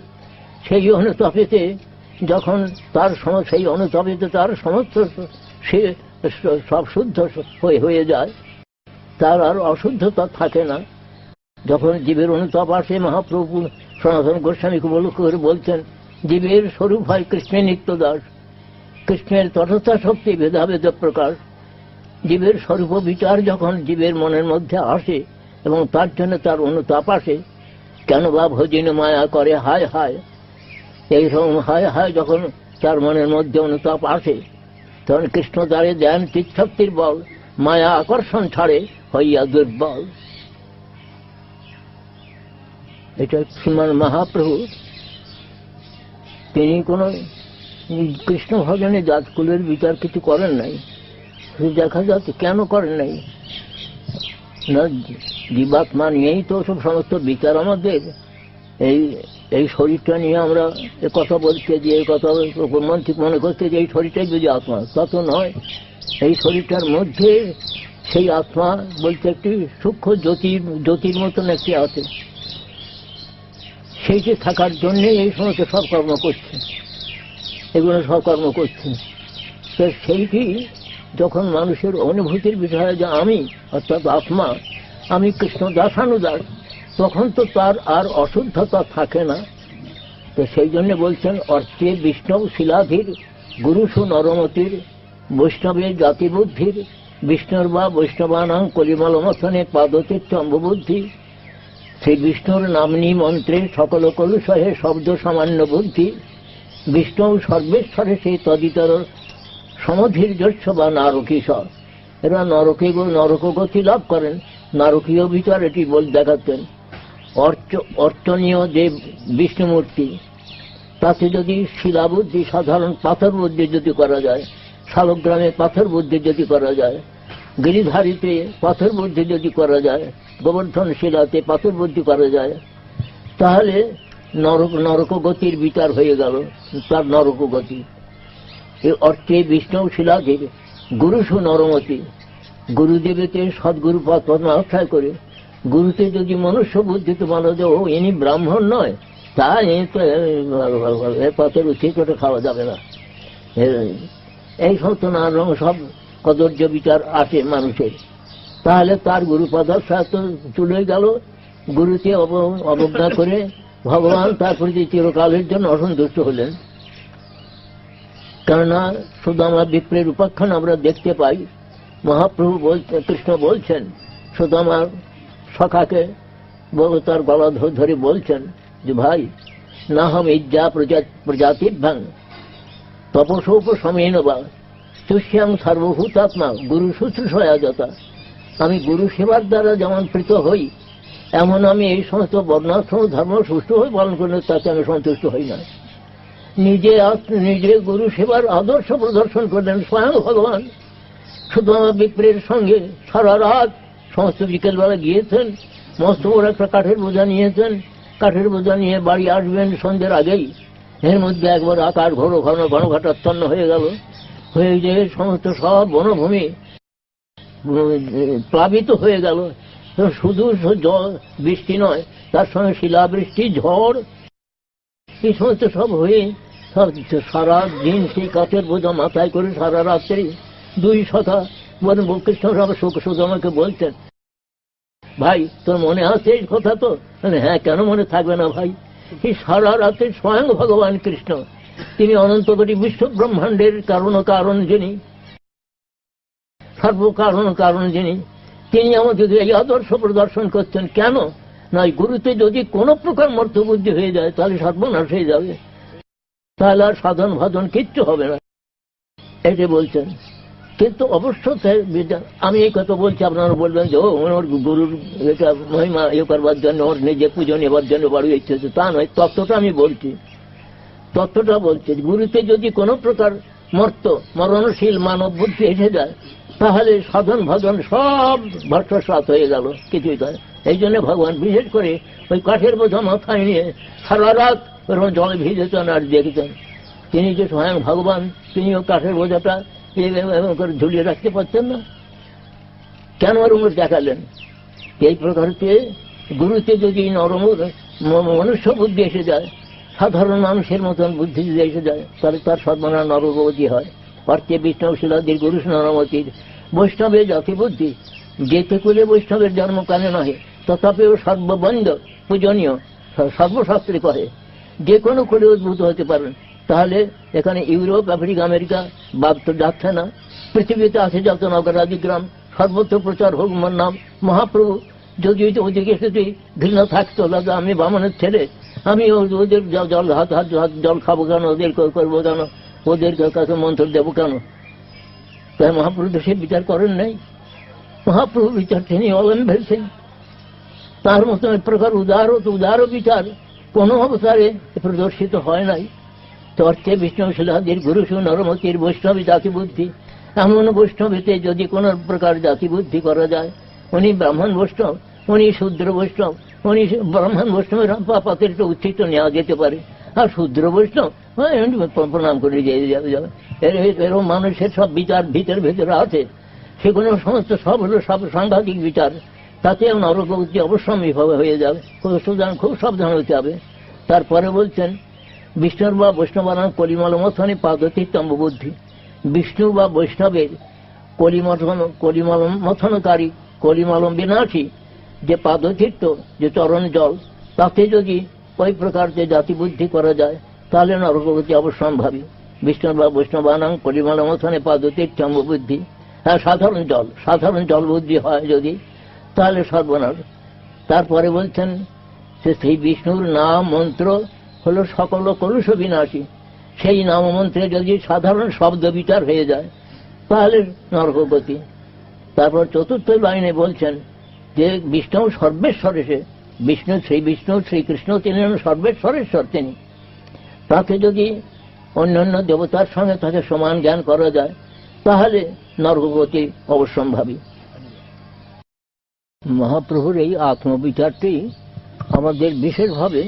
সেই অনুতাপেতে যখন সেই অনুতাপেতে তার সমস্ত সে সব শুদ্ধ হয়ে যায়, তার আর অশুদ্ধতা থাকে না। যখন জীবের অনুতাপ আসে, মহাপ্রভু সনাতন গোস্বামীকে করে বলছেন জীবের স্বরূপ হয় কৃষ্ণের নিত্যদাস, কৃষ্ণের তটস্থা শক্তি ভেদাভেদ প্রকাশ। জীবের স্বরূপ বিচার যখন জীবের মনের মধ্যে আসে এবং তার জন্য তার অনুতাপ আসে, কেন বা ভজিন মায়া করে হায় হায়, এইরকম হায় হায় যখন তার মনের মধ্যে অনুতাপ আসে, তখন কৃষ্ণ দ্বারে দেন চিৎশক্তির বল, মায়া আকর্ষণ ছাড়ে হইয়া দুর্বল। এটা শ্রীমান মহাপ্রভু তিনি কোন কৃষ্ণ ভজনে জাতকুলের বিচার কিছু করেন নাই। দেখা যাচ্ছে কেন করেন নাই না, জীবাত্মা নিয়েই তো সব সমস্ত বিচার আমাদের। এই শরীরটা নিয়ে আমরা কথা বলতে যে কথা ঠিক মনে করতে যে এই শরীরটাই যদি আত্মা, তা তো নয়। এই শরীরটার মধ্যে সেই আত্মা বলতে একটি সূক্ষ্ম জ্যোতির মতন একটি আছে, সেইটি থাকার জন্যে এই সমস্ত সৎকর্ম করছে, এগুলো সৎকর্ম করছে। সেইটি যখন মানুষের অনুভূতির বিষয়ে যে আমি অর্থাৎ আত্মা, আমি কৃষ্ণ দাসানুদাস, তখন তো তার আর অশুদ্ধতা থাকে না। তো সেই জন্য বলছেন অর্থে বিষ্ণু শিলাধীর গুরুষু নরমতির বৈষ্ণবের জাতিবুদ্ধির বিষ্ণুর বা বৈষ্ণবানাং কলিমলমথনে পাদতীর্থ অম্বুদ্ধি। শ্রী বিষ্ণুর নামনি মন্ত্রে সকল কলুষহে শব্দ সামান্য বুদ্ধি। বিষ্ণু সর্বেশ্বরে সেই তদিতর সমধীর্যস্ব বা নারকীশ্বর। এরা নরকগতি লাভ করেন, নারকীয় বিচার এটি দেখাতেন। অর্চনীয় যে বিষ্ণুমূর্তি, তাতে যদি শিলাবুদ্ধি, সাধারণ পাথর বুদ্ধি যদি করা যায়, শালগ্রামে পাথর বুদ্ধি যদি করা যায়, গিরিধারীতে পাথর বুদ্ধি যদি করা যায়, গোবর্ধন শিলাতে পাথর বুদ্ধি করা যায়, তাহলে নরকগতির বিচার হয়ে গেল, তার নরকগতি। এই অর্থে বিষ্ণু শিলাধীর গুরুষু নরমতি, গুরুদেবেতে সদ্গুরু পথ আশ্রয় করে, গুরুতে যদি মনুষ্য বুদ্ধিতে বলা যায় ও ইনি ব্রাহ্মণ নয়, তা এ পথের উচিত করে খাওয়া যাবে না, এই সমস্ত নানা রকম সব কদর্য বিচার আসে মানুষের, তাহলে তার গুরুপদাশ্রয় তো চলে গেল। গুরুকে অবজ্ঞা করে ভগবান তার প্রতি চিরকালের জন্য অসন্তুষ্ট হলেন। কেননা সুদামা বিপ্রের উপাখ্যান আমরা দেখতে পাই। মহাপ্রভু কৃষ্ণ বলছেন সুদামার সখাকে, তার গলা ধরে বলছেন যে ভাই, না হম ইজ্জা প্রজাতিভ্যাং তপসোপসমেন বা তুষ্যাং সর্বভূতাত্মা গুরু শুশ্রূষয়া যথা। আমি গুরু সেবার দ্বারা যেমন প্রীত হই, এমন আমি এই সমস্ত বর্ণাশ্রম ধর্ম সুষ্ঠু হয়ে পালন করলে তাতে আমি সন্তুষ্ট হই না। নিজে গুরু সেবার আদর্শ প্রদর্শন করলেন স্বয়ং ভগবান। সুদামা বিপ্রের সঙ্গে সারা রাত সমস্ত বিকেলবেলা গিয়েছেন, মস্ত বড় একটা কাঠের বোঝা নিয়েছেন, কাঠের বোঝা নিয়ে বাড়ি আসবেন সন্ধ্যের আগেই, এর মধ্যে একবার আকাশ ঘনঘটাচ্ছন্ন হয়ে গেল, হয়ে যে সমস্ত সব বনভূমি প্লাবিত হয়ে গেল। শুধু বৃষ্টি নয়, তার সঙ্গে শিলাবৃষ্টি, ঝড়, এই সমস্ত সব হয়ে সব সারা দিন সেই কাঠের বোঝা মাথায় করে সারা রাত্রি 2 শতা কৃষ্ণ সুদামাকে বলছেন, ভাই তোর মনে আছে এই কথা? তো হ্যাঁ, কেন মনে থাকবে না ভাই? এই সারা রাতে স্বয়ং ভগবান কৃষ্ণ, তিনি অনন্ত কোটি বিশ্ব ব্রহ্মাণ্ডের কারণ যিনি, সর্বকারণ যিনি, তিনি আমাদের এই আদর্শ প্রদর্শন করছেন। কেন না, গুরুতে যদি কোনো প্রকার মর্তবুদ্ধি হয়ে যায় তাহলে সর্বনাশ হয়ে যাবে, তাহলে আর সাধন ভাজন কিচ্ছু হবে না, এটি বলছেন। কিন্তু অবশ্য আমি এই কথা বলছি, আপনারা বলবেন যে ওর গুরুর এটা মহিমা করবার জন্য, ওর নিজে পুজো নেবার জন্য বাড়ি ইচ্ছে, তা নয়। তত্ত্বটা বলছে গুরুতে যদি কোনো প্রকার মরণশীল মানব বুদ্ধি এসে যায়, তাহলে সাধন ভজন সব ভট্টসাৎ হয়ে গেল, কিছুই নয়। এই জন্য ভগবান বিশেষ করে ওই কাঠের বোঝা মাথায় নিয়ে সারা রাত ওরকম জলে ভিজেছেন আর দেখতেন। তিনি যে স্বয়ং ভগবান, তিনিও কাঠের বোঝাটা এরকম করে ঝুলিয়ে রাখতে পারতেন না, কেন ওরকম দেখালেন? এই প্রকারতে গুরুতে যদি মনুষ্য বুদ্ধি এসে যায়, সাধারণ মানুষের মতন বুদ্ধি যদি এসে যায়, তাহলে তার সর্বনা নরকগতি হয়। অর্থে বিষ্ণু শিলাদির গুরু নরমতির বৈষ্ণবের জাতি বুদ্ধি, যেতে কুলে বৈষ্ণবের জন্মকালে নহে, তথাপিও সর্ববন্ধ পূজনীয়, সর্বশাস্ত্রে কহে, যে কোনো কুলে উদ্ভূত হতে পারেন। তাহলে এখানে ইউরোপ, আফ্রিকা, আমেরিকা বাদ তো যাচ্ছে না। পৃথিবীতে আছে যত নগরাদি গ্রাম, সর্বত্র প্রচার হোক মোর নাম। মহাপ্রভু যদি ওদিকে যদি ঘৃণা থাকতো, দাদা আমি বামনের ছেলে, আমি ওদের হাত জল খাবো কেন, ওদের করবো কেন, ওদের কাছে মন্ত্র দেবো কেন? তাই মহাপ্রভু তো সে বিচার করেন নাই। মহাপ্রভু বিচার তিনি অবলম্বেছেন, তার মতন এক প্রকার উদার বিচার কোনো অবতারে প্রদর্শিত হয় নাই। তর্কে বিষ্ণু শিলাদির গুরুষু নরমতির বৈষ্ণবী জাতি বুদ্ধি, এমন বৈষ্ণবীতে যদি কোনো প্রকার জাতি বুদ্ধি করা যায়, উনি ব্রাহ্মণ বৈষ্ণব, উনি শূদ্র বৈষ্ণব, উনি ব্রাহ্মণ বৈষ্ণবের পাতের একটু উচ্ছিষ্ট নেওয়া যেতে পারে, আর শূদ্র বৈষ্ণব প্রণাম করে যাবে। এরকম মানুষের সব বিচার ভেতরে আছে, সেগুলো সমস্ত সব হলো সব সাংঘাতিক বিচার, তাতে নরকগতি অবশ্যম্ভাবী হয়ে যাবে। খুব সাবধান হতে হবে। তারপরে বলছেন বিষ্ণুর বা বৈষ্ণবানাম কলিমলমথনে পাদতীর্থ বুদ্ধি, বিষ্ণু বা বৈষ্ণবের কলিমথনকারী কলিমলম বিনাশী যে পাদতীর্থ যে চরণ জল, তাতে যদি ওই প্রকার যে জাতিবুদ্ধি করা যায় তাহলে নরকগতি অবশ্যম্ভাবী। বিষ্ণু বা বৈষ্ণবানাং কলিমলমথনে পাদতীর্থম বুদ্ধি। হ্যাঁ, সাধারণ জল বুদ্ধি হয় যদি, তাহলে সর্বনাশ। তারপরে বলছেন যে সেই বিষ্ণুর নাম মন্ত্র হলো সকল কলুষ বিনাশী। সেই নাম মন্ত্রে যদি সাধারণ শব্দ বিচার হয়ে যায় তাহলে নরকগতি। তারপর চতুর্থ লাইনে বলছেন যে বিষ্ণু সর্বেশ্বরেশে, বিষ্ণু শ্রীকৃষ্ণ তিনি সর্বেশ্বরেশ্বর। তিনি তাকে যদি অন্যান্য দেবতার সঙ্গে তাকে সমান জ্ঞান করা যায় তাহলে নরকগতি অবশ্যম্ভাবী। মহাপ্রভুর এই আত্মবিচারটি আমাদের বিশেষভাবে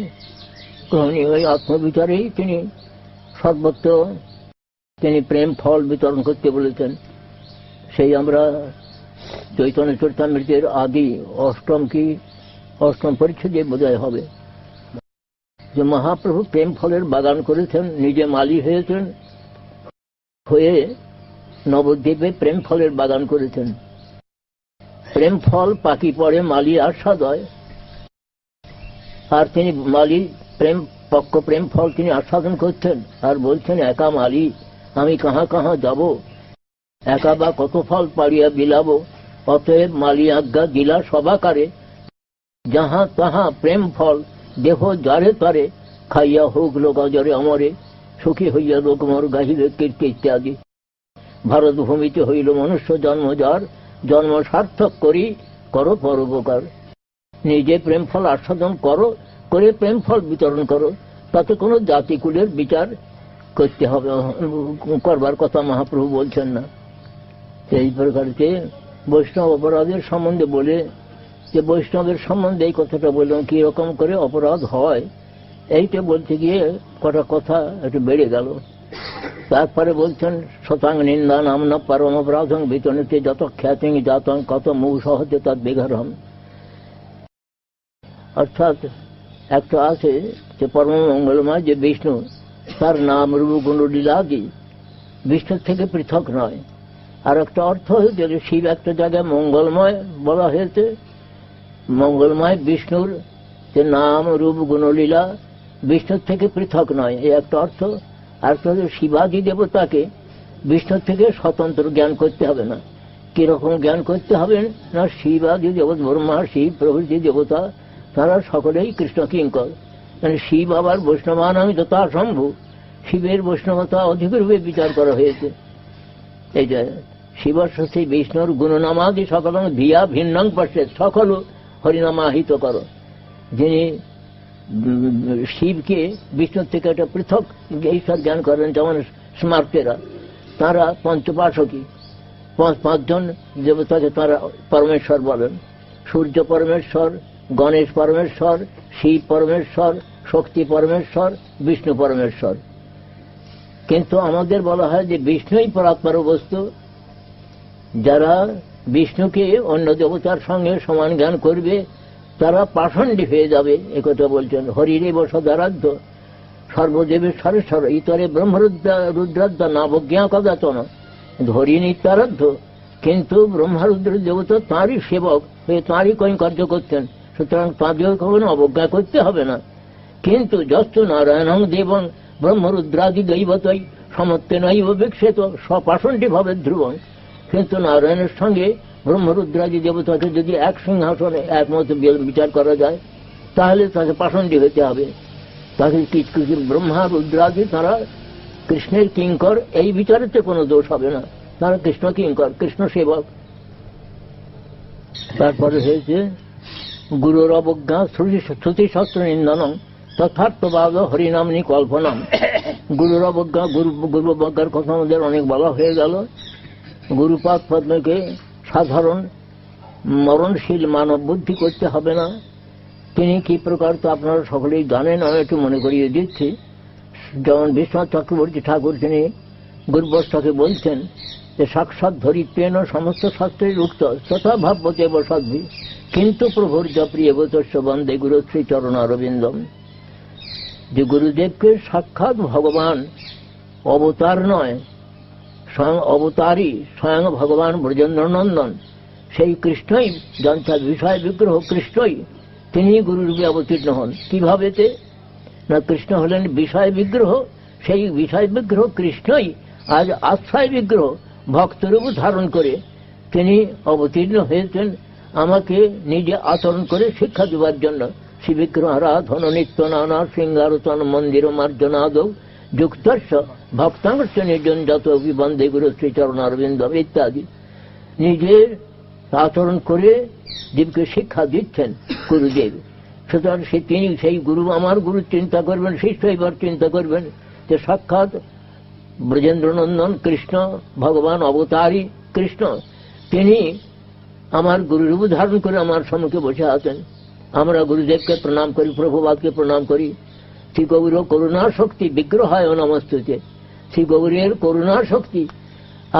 গ্রহণীয়। এই আত্মবিচারেই তিনি সর্বত্র তিনি প্রেম ফল বিতরণ করতে বলেছেন। সেই আমরা চৈতন্য চরিতামৃতের আদি অষ্টম পরিচ্ছেদে বোধহয় হবে যে মহাপ্রভু প্রেম ফলের বাগান করেছেন, নিজে মালি হয়েছেন, হয়ে নবদ্বীপে প্রেম ফলের বাগান করেছেন। প্রেম ফল পাকি পড়ে মালি আস্বাদ হয়, আর তিনি মালি প্রেম ফল তিনি আস্বাদন করছেন আর বলছেন, একা মালি আমি কাহা কাহা যাব, একা বা কত ফল পাড়িয়া বিলাবো, অতএব মালি আজ্ঞা দিলা সবাকারে, যাহা তাহা প্রেম ফল দেহ যারে তারে, খাইয়া হোক লোক অজরে অমরে, সুখী হইয়া লোক মর গাহিবে কীর্তি ইত্যাদি। ভারত ভূমিতে হইল মনুষ্য জন্ম যার, জন্ম সার্থক করি করো পরোপকার। নিজে প্রেম ফল আস্বাদন করে প্রেম ফল বিতরণ করো, তাতে কোনো জাতিকুলের বিচার করতে হবে করবার কথা মহাপ্রভু বলছেন না। এই প্রকারকে বৈষ্ণব অপরাধের সম্বন্ধে বলে, যে বৈষ্ণবের সম্বন্ধে এই কথাটা বললাম কি রকম করে অপরাধ হয়, এইটা বলতে গিয়ে কটা কথা একটু বেড়ে গেল। তারপরে বলছেন, শতাং নিন্দা নামনা পরম অপরাধং বিতনিতে যত খ্যাতিং জাতং কত মুখ সহজে তার বিঘারম। অর্থাৎ একটা আছে যে পরম মঙ্গলময় যে বিষ্ণু, তার নাম রূপ গুণ লীলাদি বিষ্ণুর থেকে পৃথক নয়। আর একটা অর্থ হয়েছে যে শিব একটা জায়গায় মঙ্গলময় বলা হয়েছে, মঙ্গলময় বিষ্ণুর যে নাম রূপ গুণলীলা বিষ্ণুর থেকে পৃথক নয়, এই একটা অর্থ। আর শিবাদি দেবতাকে বিষ্ণুর থেকে স্বতন্ত্র জ্ঞান করতে হবে না। কিরকম জ্ঞান করতে হবে না, শিবাদি দেবতা ব্রহ্মা শিব প্রভৃতি দেবতা তারা সকলেই কৃষ্ণ কিঙ্কর। মানে শিব আবার বৈষ্ণবানাং যথা শম্ভু, শিবের বৈষ্ণবতা অধিকরূপে বিচার করা হয়েছে। এই যে শিবস্বতী বিষ্ণুর গুণনামাদি সকল ধিয়া ভিন্নং পশ্যে, সকল হরিনামাহিত করো। যিনি শিবকে বিষ্ণুর থেকে একটা পৃথক ঈশ্বর জ্ঞান করেন, যেমন স্মার্তেরা তারা পঞ্চপাশকী, পাঁচজন দেবতাকে তারা পরমেশ্বর বলেন। সূর্য পরমেশ্বর, গণেশ পরমেশ্বর, শিব পরমেশ্বর, শক্তি পরমেশ্বর, বিষ্ণু পরমেশ্বর। কিন্তু আমাদের বলা হয় যে বিষ্ণুই পরাৎপর বস্তু। যারা বিষ্ণুকে অন্য দেবতার সঙ্গে সমান জ্ঞান করবে তারা পাষণ্ডী হয়ে যাবে, একথা বলছেন। হরিরেব সদারাধ্য সর্বদেবের সরেশ্বর ইতরে ব্রহ্মরুদ্রাধ্য নাবজ্ঞা কদাচন। হরি নিত্যারাধ্য, কিন্তু ব্রহ্মরুদ্র দেবতা তাঁরই সেবক হয়ে তাঁরই কৈঙ্কর্য করতেন, সুতরাং তাঁদেরও কখনো অবজ্ঞা করতে হবে না। কিন্তু যস্ত নারায়ণং দেবং ব্রহ্মরুদ্রাদি দৈবতই সমত্তে নৈব বিক্ষেত স্বপাষণ্ডী ভাবে ধ্রুবন। কিন্তু নারায়ণের সঙ্গে ব্রহ্মরুদ্রাদি দেবতাকে যদি এক সিংহাসনে একমত বিচার করা যায় তাহলে তাকে পাষণ্ডী হতে হবে। তাকে কিছু ব্রহ্মা রুদ্রাদি তারা কৃষ্ণের কিঙ্কর, এই বিচারেতে কোনো দোষ হবে না, তারা কৃষ্ণ কিঙ্কর, কৃষ্ণ সেবক। তারপরে হয়েছে গুরুর অবজ্ঞা শ্রুতি শাস্ত্র নিন্দনম তথার্থবাদ হরিনামনি কল্পনাম। গুরুর অবজ্ঞা, গুরু অবজ্ঞার কথা আমাদের অনেক বলা হয়ে গেল। গুরুপাদ পদ্মকে সাধারণ মরণশীল মানব বুদ্ধি করতে হবে না। তিনি কি প্রকার তো আপনারা সকলেই জানেন, আমি একটু মনে করিয়ে দিচ্ছি। যেমন বিশ্বনাথ চক্রবর্তী ঠাকুর তিনি গুরুবস্থাকে বলছেন যে সাক্ষাৎ ধরিত্বেন সমস্ত শাস্ত্রের উক্ত তথা ভাবতে বসাদ্ভি, কিন্তু প্রভুর প্রিয় তস্য বন্দে গুরু শ্রীচরণ অরবিন্দম। যে গুরুদেবকে সাক্ষাৎ ভগবান, অবতার নয়, স্বয়ং অবতারী, স্বয়ং ভগবান ব্রজেন্দ্র নন্দন, সেই কৃষ্ণই যন্ত্র বিষয় বিগ্রহ কৃষ্ণই, তিনি গুরুরূপে অবতীর্ণ হন। কিভাবে না, কৃষ্ণ হলেন বিষয় বিগ্রহ, সেই বিষয় বিগ্রহ কৃষ্ণই আজ আশ্রয় বিগ্রহ ভক্তরূপ ধারণ করে তিনি অবতীর্ণ হয়েছেন আমাকে নিজে আচরণ করে শিক্ষা দেওয়ার জন্য। শ্রী বিগ্রহারাধন নিত্য নানা শৃঙ্গারতন মন্দির মার্জনাদৌ যুক্তস্য ভক্তাংশ নির্জন যত বন্দে গুরু শ্রীচরণ অরবিন্দ ইত্যাদি নিজে আচরণ করে জীবকে শিক্ষা দিচ্ছেন গুরুদেব। সুতরাং তিনি সেই গুরু, আমার গুরু চিন্তা করবেন, শিষ্য এবার চিন্তা করবেন যে সাক্ষাৎ ব্রজেন্দ্রনন্দন কৃষ্ণ, ভগবান অবতারী কৃষ্ণ, তিনি আমার গুরুরূপ ধারণ করে আমার সম্মুখে বসে আছেন। আমরা গুরুদেবকে প্রণাম করি, প্রভুপাদকে প্রণাম করি। শ্রী গৌর করুণা শক্তি বিগ্রহায় নমস্তুতে, শ্রী গৌরের করুণা শক্তি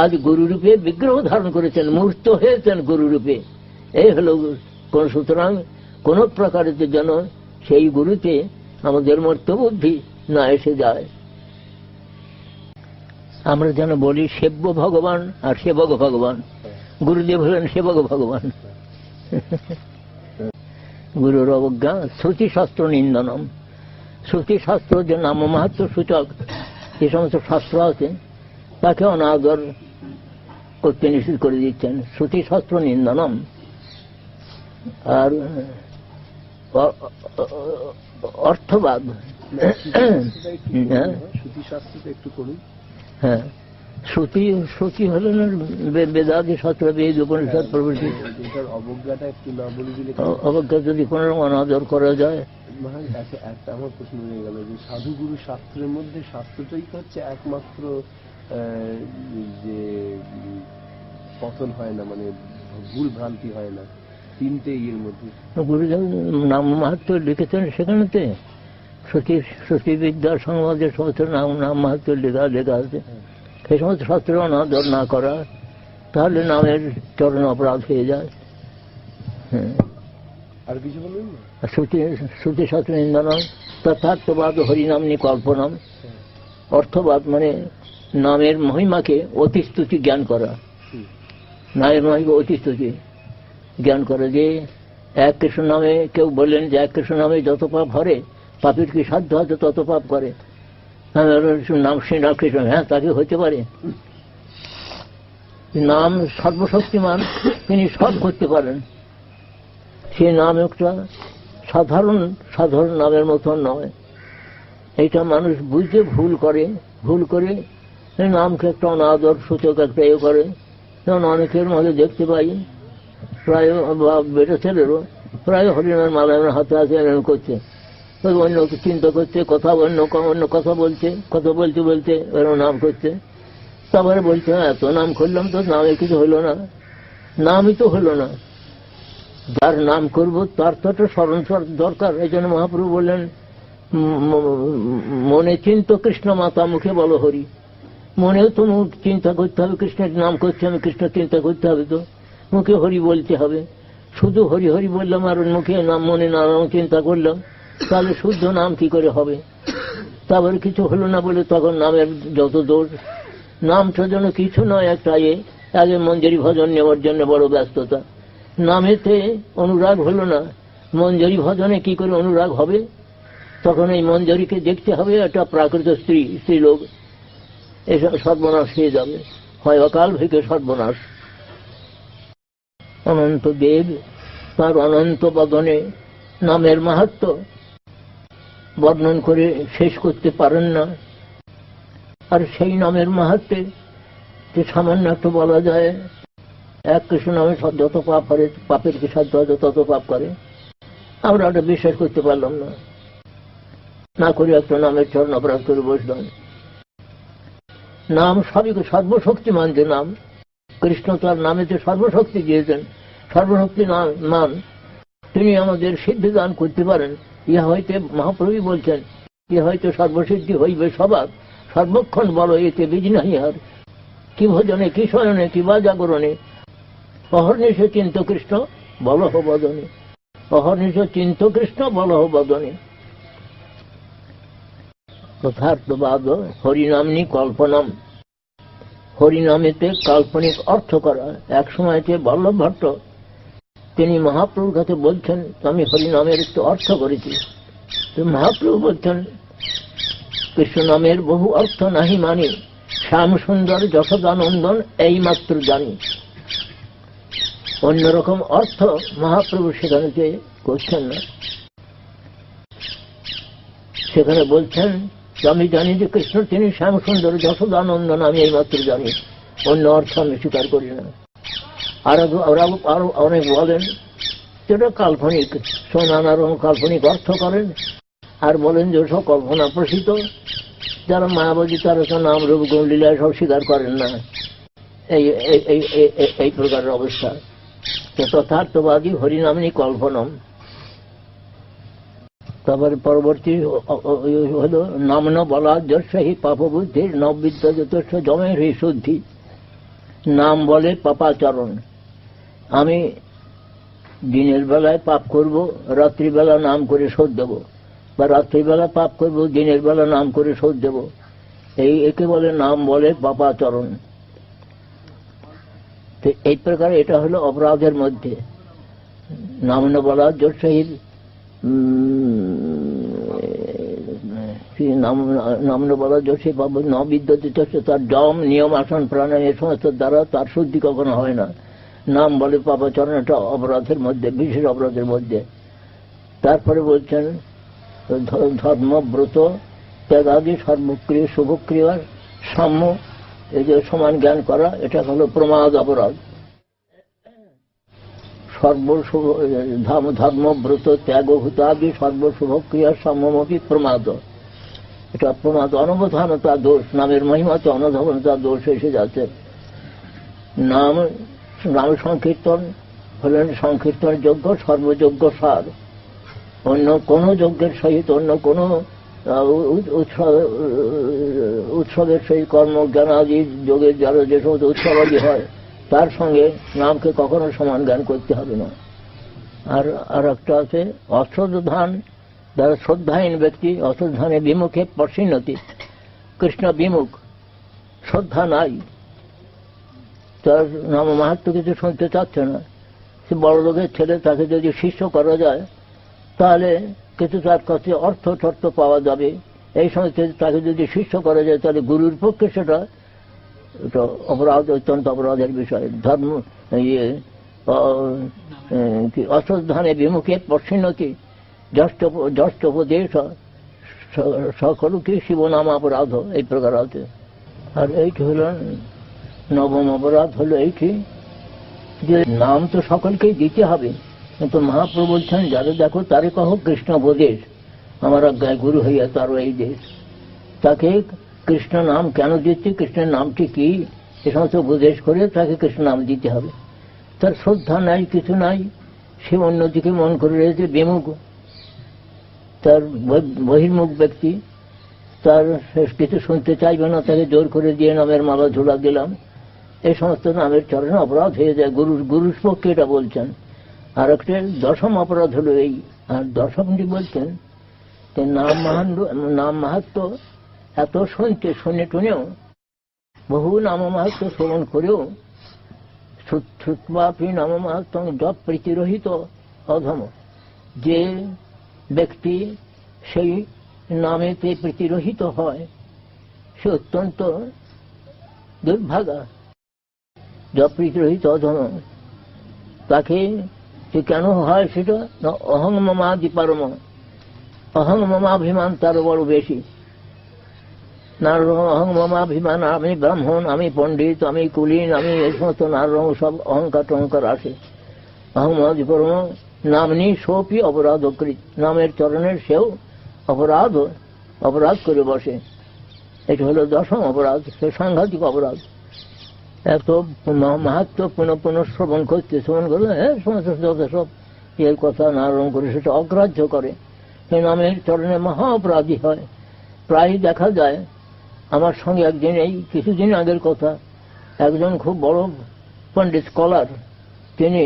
আজ গুরুরূপে বিগ্রহ ধারণ করেছেন, মূর্ত হয়েছেন গুরুরূপে। এই হল সুতরাং কোন প্রকারের যেন সেই গুরুতে আমাদের মর্তবুদ্ধি না এসে যায়। আমরা যেন বলি সেব্য ভগবান আর সেবক ভগবান, গুরুদেব হলেন সেবক ভগবান। গুরুর অবজ্ঞা শ্রুতি শাস্ত্র নিন্দনম, শ্রুতি শাস্ত্র যে নাম মাহাত্ম সূচক যে সমস্ত শাস্ত্র আছে তাকে অনাদর করতে নিষেধ করে দিচ্ছেন, শ্রুতি শাস্ত্র নিন্দনম। আর অর্থবাদ, হ্যাঁ, শ্রুতি শ্রুতি হলেন বেদাদি শাস্ত্র, বেদ উপনিষদ প্রভৃতি। অবজ্ঞাটা একটু না বলে দিলে, অবজ্ঞা যদি কোন অনাদর করা যায়। একটা আমার প্রশ্ন হয়ে গেল যে সাধুগুরু শাস্ত্রের মধ্যে শাস্ত্রটাই হচ্ছে একমাত্র যে পতন হয় না, মানে ভুল ভ্রান্তি হয় না, তিনটে ইয়ের মধ্যে গুরুদেব নাম মাহাত্ম লিখেছেন, সেখানেতে শ্রুতি বিদ্যা সংবাদের সমস্ত নাম মাহাত্ম লেখা আছে। সেই সমস্ত শাস্ত্রের অনাদর না করা, তাহলে নামের চরণ অপরাধ হয়ে যায়। হ্যাঁ, আর কিছু বলবেন না? শ্রুতি শাস্ত্র নিন্দন, তথার্থবাদ হরিনাম নিকল্পনাম। অর্থবাদ মানে নামের মহিমাকে অতিস্তুতি জ্ঞান করা, নামের মহিমাকে অতিস্তুতি জ্ঞান করে। যে এক কৃষ্ণ নামে, কেউ বললেন যে এক কৃষ্ণ নামে যত পাপ হরে, পাপের কি সাধ্য আছে তত পাপ করে। নাম শ্রীনাম কৃষ্ণ, হ্যাঁ তাকে হতে পারে। নাম সর্বশক্তিমান, তিনি সব করতে পারেন। সে নাম একটা সাধারণ নামের মতন নয়। এটা মানুষ বুঝতে ভুল করে নামকে একটা অনাদর সূচক একটা এ করে। যেমন অনেকের মধ্যে দেখতে পাই, প্রায় বেটা ছেলেরও প্রায় হরিনামের মালা হাতে হাতে এরকম করছে, অন্য চিন্তা করছে, অন্য কথা বলতে এরকম নাম করছে। তারপরে বলছে এত নাম করলাম তো নামে কিছু হলো না, নামই তো হলো না। যার নাম করবো তার তো একটা স্মরণ দরকার। এই জন্য মহাপ্রভু বললেন মনে চিন্ত কৃষ্ণ মাতা, মুখে বলো হরি। মনেও তো চিন্তা করতে হবে, কৃষ্ণের নাম করছে আমি, কৃষ্ণ চিন্তা করতে হবে, তো মুখে হরি বলতে হবে। শুধু হরি হরি বললাম আর মুখে নাম, মনে নাম চিন্তা করলাম, তাহলে শুদ্ধ নাম কি করে হবে? তারপরে কিছু হলো না বলে তখন নামের যত দোষ। নামটা যেন কিছু নয়, একটা আগে মঞ্জরি ভজন নেওয়ার জন্য বড় ব্যস্ততা, নামেতে অনুরাগ হলো না। মঞ্জরি ভজনে কি করে অনুরাগ হবে? তখন এই মঞ্জরিকে দেখতে হবে একটা প্রাকৃত স্ত্রীলোক, এসব সর্বনাশ হয়ে যাবে, হয় অকাল ভেকে সর্বনাশ। অনন্ত দেব তার অনন্ত বদনে নামের মাহাত্ম্য বর্ণন করে শেষ করতে পারেন না। আর সেই নামের মাহাত্ম্যে যে সামান্য একটু বলা যায়, এক কৃষ্ণ নামে যত পাপ করে, পাপের কি সাধ্য আছে তত পাপ করে। আমরা ওটা বিশ্বাস করতে পারলাম না করে একটা নামের চরণ অপরাধ করে বসলাম। নাম সবই সর্বশক্তিমান, যে নাম কৃষ্ণ তার নামেতে সর্বশক্তি দিয়েছেন, সর্বশক্তি মান, তিনি আমাদের সিদ্ধি দান করতে পারেন। ইহা হইতে মহাপ্রভু বলছেন, ইহা হইতে সর্বসিদ্ধি হইবে সবার, সর্বক্ষণ বলো এতে বীজ নাহি আর। কি ভোজনে, কি শয়নে, কি বা জাগরণে, অহর্নিশ চিন্ত কৃষ্ণ বলহ বদনে, অহর্নিশ চিন্ত কৃষ্ণ বলহ বদনে। যথার্থবাদ হরিনামনি কল্পনাম, হরিনামেতে কাল্পনিক অর্থ করা। এক সময়তে বল্লভ ভট্ট তিনি মহাপ্রভুর কাছে বলছেন, আমি হরিনামের একটু অর্থ করেছি। তো মহাপ্রভু বলছেন, কৃষ্ণ নামের বহু অর্থ নাহি মানি, শ্যাম সুন্দর যশোদানন্দন এই মাত্র জানি। অন্যরকম অর্থ মহাপ্রভু সেখানে যে করছেন না, সেখানে বলছেন আমি জানি যে কৃষ্ণ তিনি শ্যাম সুন্দর যশোদানন্দন, আমি এই মাত্র জানি, অন্য অর্থ আমি স্বীকার করি না। আরো অনেক বলেন যেটা কাল্পনিক, নানা রকম কাল্পনিক অর্থ করেন, আর বলেন যে সব কল্পনা প্রসিত। যারা মায়াবাদী তারা তো নাম রূপ গুণ লীলা সব স্বীকার করেন না, এই প্রকারের অবস্থা। যথার্থবাদী হরিনামিনী কল্পনম। তারপরে পরবর্তী হলো নামন বলাদ্যর্ষহি পাপবুদ্ধির নববিদ্যা যথেষ্ট জমের হি শুদ্ধি। নাম বলে পাপাচরণ। আমি দিনের বেলায় পাপ করব, রাত্রিবেলা নাম করে শোধ দেব, বা রাত্রিবেলা পাপ করব, দিনের বেলা নাম করে শোধ দেব, একে বলে নাম বলে পাপাচরণ। তো এই প্রকার এটা হলো অপরাধের মধ্যে। নামন বলাদ্যর্ষহি নামন বলাদ্যর্ষহি পাপ নবিদ্যতে তার জম নিয়ম আসন প্রাণায়াম এ সমস্ত দ্বারা তার শুদ্ধি কখনো হয় না। নাম বলে পাপাচরণ, এটা অপরাধের মধ্যে, বিশেষ অপরাধের মধ্যে। তারপরে বলছেন ধর্মব্রত ত্যাগাদি সর্বক্রিয় শুভক্রিয়ার সাম্য, এই যে সমান জ্ঞান করা, এটা হলো প্রমাদ অপরাধ। ধর্মব্রত ত্যাগভূতাদি সর্বশুভক্রিয়ার সাম্যমপি প্রমাদ, এটা প্রমাদ, অনবধানতা দোষ, নামের মহিমাতে অনবধানতা দোষ এসে যাচ্ছে। নাম সংকীর্তন হলেন সংকীর্তন যোগ্য সর্বযোগ্য সার। অন্য কোন যজ্ঞের সহিত, অন্য কোন উৎসবের সহিত, কর্ম জ্ঞানাদি যোগের যারা যে সমস্ত উৎসবাদি হয়, তার সঙ্গে নামকে কখনো সমান জ্ঞান করতে হবে না। আর একটা আছে অশ্রদ্ধান, যারা শ্রদ্ধাহীন ব্যক্তি, অশ্রদ্ধানে বিমুখে পশ্চিন্নতি, কৃষ্ণ বিমুখ, শ্রদ্ধা নাই, তার নাম মাহাত্ম কিছু শুনতে চাচ্ছে না। সে বড় লোকের ছেলে, তাকে যদি শিষ্য করা যায় তাহলে কিছু তার কাছে অর্থ টর্থ পাওয়া যাবে। এই সময় তাকে যদি শিষ্য করা যায় তাহলে গুরুর পক্ষে সেটা অপরাধ, অত্যন্ত অপরাধের বিষয়। ধর্ম অশ্রদ্ধানে বিমুখে পশ্চিন্নতি জ্যেষ্ঠোপদেশ সকল কি শিবনাম অপরাধ, এই প্রকার আছে। আর এইটি হল নবম অপরাধ, হলো এইটি যে নাম তো সকলকেই দিতে হবে, কিন্তু মহাপ্রভু বলছেন যারা দেখো তারে কহ কৃষ্ণ উপদেশ, আমার আজ্ঞায় গুরু হইয়া তারও এই দেশ। তাকে কৃষ্ণ নাম কেন দিচ্ছে, কৃষ্ণের নামটি কি, এ সমস্ত উপদেশ করে তাকে কৃষ্ণ নাম দিতে হবে। তার শ্রদ্ধা নাই, কিছু নাই, সে অন্যদিকে মন করে রয়েছে, বিমুখ, তার বহির্মুখ ব্যক্তি, তার কিছু শুনতে চাইবে না, তাকে জোর করে দিয়ে নামের মালা ঝোলা দিলাম, এই সমস্ত নামের চরণে অপরাধ হয়ে যায়। গুরুর পক্ষে এটা বলছেন। আর একটা দশম অপরাধ হলো এই। আর দশমটি বলছেন নাম মাহাত্ম এত শুনে টুনেও, বহু নাম মাহাত্ম শ্রবণ করেও শ্রুত্বাপি নাম মাহাত্ম জপ প্রীতিরহিত অধম, যে ব্যক্তি সেই নামেতে প্রীতিরহিত হয় সে অত্যন্ত দুর্ভাগা, জপ প্রীতিরহিত অধম। তাকে যে কেন হয় সেটা অহং মমাদি পরম, অহং মমাভিমান তার বড় বেশি। অহং মমাভিমান, আমি ব্রাহ্মণ, আমি পণ্ডিত, আমি কুলীন, আমি এই সমস্ত নানা সব অহংকার টহংকার আসে। অহং মমাদি পরম নামনি সোপি অপরাধকৃত, নামের চরণের সেও অপরাধ করে বসে। এটা হলো দশম অপরাধ, সে সাংঘাতিক অপরাধ। এত মাহাত্ম পুনঃ শ্রবণ করতে, শ্রবণ করলে সমস্ত সব এর কথা নারণ করে সেটা অগ্রাহ্য করে, সে নামের চরণে মহা অপরাধী হয়। প্রায় দেখা যায়, আমার সঙ্গে একদিন, এই কিছুদিন আগের কথা, একজন খুব বড় পণ্ডিত স্কলার, তিনি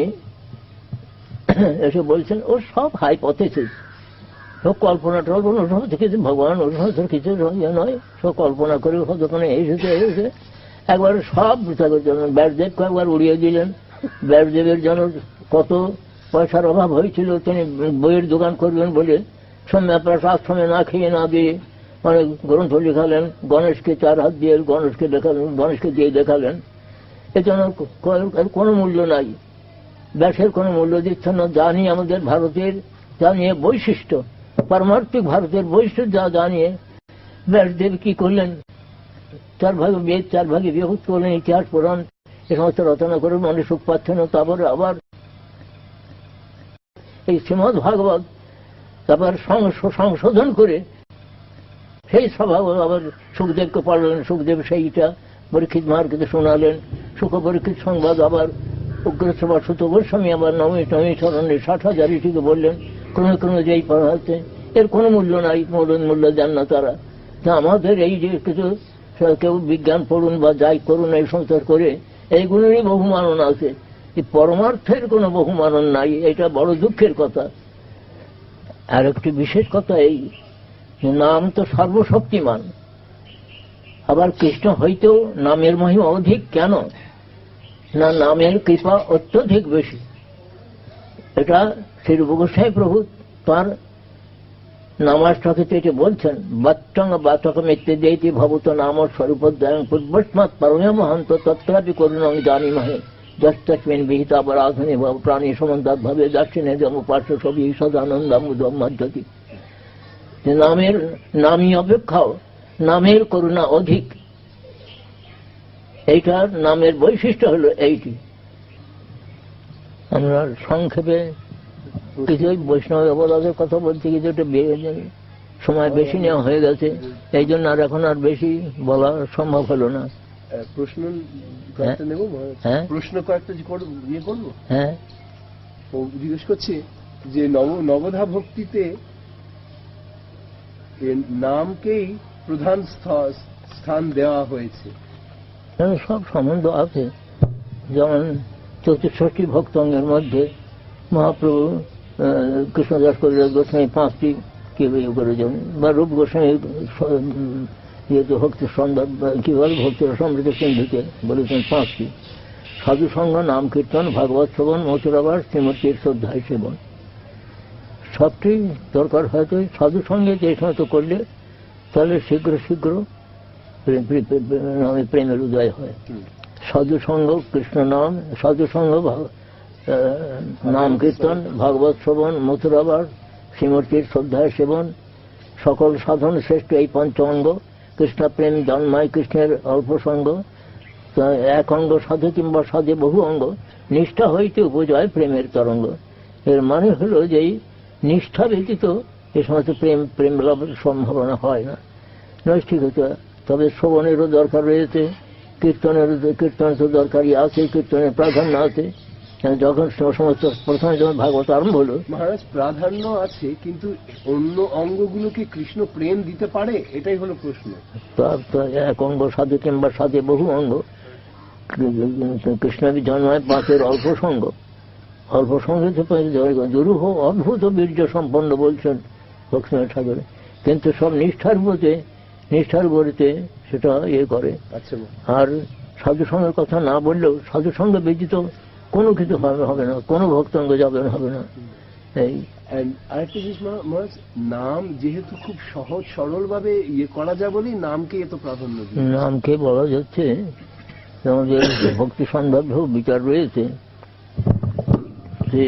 এসে বলছেন ও সব হাইপোথেসিস, সব কল্পনা টল্পনা, ওর সমস্ত কিছু ভগবান, ওর সমস্ত কিছু নয়, সব কল্পনা করে হয়তো কোনো এসেছে। একবার সব ব্যাসদেবকে একবার উড়িয়ে দিলেন। ব্যাসদেবের জন্য কত পয়সার অভাব হয়েছিল, তিনি বইয়ের দোকান করবেন বলে সন্ধ্যাপ্রাস আশ্রমে না খেয়ে না দিয়ে অনেক গ্রন্থ লেখালেন। গণেশকে 4 হাত দিয়ে গণেশকে দিয়ে দেখালেন। এজন্য কোনো মূল্য নাই, ব্যাসের কোনো মূল্য দিচ্ছে না। জানি আমাদের ভারতের যা নিয়ে বৈশিষ্ট্য, পারমার্থিক ভারতের বৈশিষ্ট্য যা জানিয়ে ব্যাসদেব কি করলেন, 4 ভাগে বেদ, 4 ভাগে বিভক্ত করলেন, ইতিহাস পুরাণ এ সমস্ত রচনা করে মানুষ সুখ পাচ্ছে না। তারপরে আবার এই শ্রীমদ্ ভাগবত তারপর সংশোধন করে সেই স্বভাব আবার সুখদেবকে পড়লেন। সুখদেব সেইটা পরীক্ষিত মহারাজকে শোনালেন। সুখ পরীক্ষিত সংবাদ আবার উগ্রসভা সুত গোস্বামী আবার নবমী চরণে 60,000 থেকে বললেন। ক্রমে ক্রমে যেই পড়া হচ্ছে এর কোনো মূল্য নাই, মূল্য দেন না তারা। আমাদের এই যে কিছু কেউ বিজ্ঞান পড়ুন বা যাই করুন এই সমস্ত করে এইগুলোরই বহুমানন আছে, এই পরমার্থের কোনো বহুমানন নাই। এটা বড় দুঃখের কথা। আর একটি বিশেষ কথা এই নাম তো সর্বশক্তিমান, আবার কৃষ্ণ হইতেও নামের মহিমা অধিক। কেন না, নামের কৃপা অত্যধিক বেশি। এটা শ্রী রূপ গোস্বামী প্রভু তাঁর নামাষ্টকে এটি বলছেন। বাচ্চং বাচক মিত্রে দেইতি ভবত নাম স্বরূপোদ্যায়ন পূর্বস্মাৎ পরমে মহান্ত তত্রাপি করুণং জানিমহে যস্মিন বিহিতা বরাধনে প্রাণী সমন্তাৎ ভাবে দাক্ষিণে যম পার্শ্ব সবই সদানন্দামুদম মধ্যতি। নামের নামই অপেক্ষাও নামের করুণা অধিক। এইটার নামের বৈশিষ্ট্য হলো এইটি। আমরা সংক্ষেপে কিছু বৈষ্ণব অবদানের কথা বলছি, কিছু একটা সময় বেশি নেওয়া হয়ে গেছে, এই জন্য আর এখন আর বেশি বলা সম্ভব হলো না। প্রশ্ন কয়েকটা নেব। হ্যাঁ, প্রশ্ন কয়েকটা ইয়ে করবো। হ্যাঁ, জিজ্ঞেস করছি যে নবধা ভক্তিতে নামকেই প্রধান স্থান দেওয়া হয়েছে। সব সম্বন্ধ আছে। যেমন 64 ভক্তঙ্গের মধ্যে মহাপ্রভু কৃষ্ণদাস কবিরাজ গোস্বামী 5টি কি করেছেন, বা রূপ গোস্বামী যেহেতু ভক্তি সন্ধ্যা কি বলে ভক্তি সমৃদ্ধ সিন্ধুকে বলেছেন 5টি। সাধু সঙ্গ, নাম কীর্তন, ভাগবত শ্রবণ, মথুরাবাস, শ্রীমতীর শ্রদ্ধায় সেবন, সবটি দরকার। হয়তো সাধু সঙ্গে যে সমস্ত করলে তাহলে শীঘ্র নামে প্রেমের উদয় হয়। সাধু সঙ্গ, কৃষ্ণ নাম, সাধু সঙ্গ, নাম কীর্তন, ভাগবত শ্রবণ, মথুরাবাস, শ্রীমতীর শ্রদ্ধায় সেবন, সকল সাধন শ্রেষ্ঠ এই 5 অঙ্গ। কৃষ্ণ প্রেম জন্মায় কৃষ্ণের অল্প সঙ্গ, এক অঙ্গ সাধু কিংবা সাধে বহু অঙ্গ, নিষ্ঠা হইতে উপজয় প্রেমের তরঙ্গ। এর মানে হলো যে নিষ্ঠা ব্যতীত এ সমস্ত প্রেম লাভের সম্ভাবনা হয় না, নৈষ্ঠিক হতে। তবে শ্রবণেরও দরকার রয়েছে, কীর্তন তো দরকারই আছে, কীর্তনের প্রাধান্য আছে। যখন সমস্ত প্রথমে যখন ভাগবত আরম্ভ হলো, মহারাজ প্রাধান্য আছে, কিন্তু অন্য অঙ্গগুলোকে কৃষ্ণ প্রেম দিতে পারে? এটাই হলো প্রশ্ন। এক অঙ্গ সাধু কিংবা সাধে বহু অঙ্গ। কৃষ্ণ জন্মায় 5 অল্প সঙ্গ, অল্প সঙ্গে দুরূহ অদ্ভুত বীর্য সম্পন্ন বলছেন লক্ষ্মীনাথ ঠাকুরে। কিন্তু সব নিষ্ঠার উপরেতে সেটা ইয়ে করে। আর সাধু সঙ্গের কথা না বললেও সাধু সঙ্গে ব্যতীত কোনো কিছু হবে না, কোনো ভক্তাঙ্গ হবে না। এই আরেকটা জিনিস মহারাজ, নাম যেহেতু খুব সহজ সরল ভাবে ইয়ে করা যায় বলেই নামকে এত প্রাধান্য দিই। নামকে বলা যাচ্ছে আমাদের ভক্তি সন্দর্ভ বিচার রয়েছে যে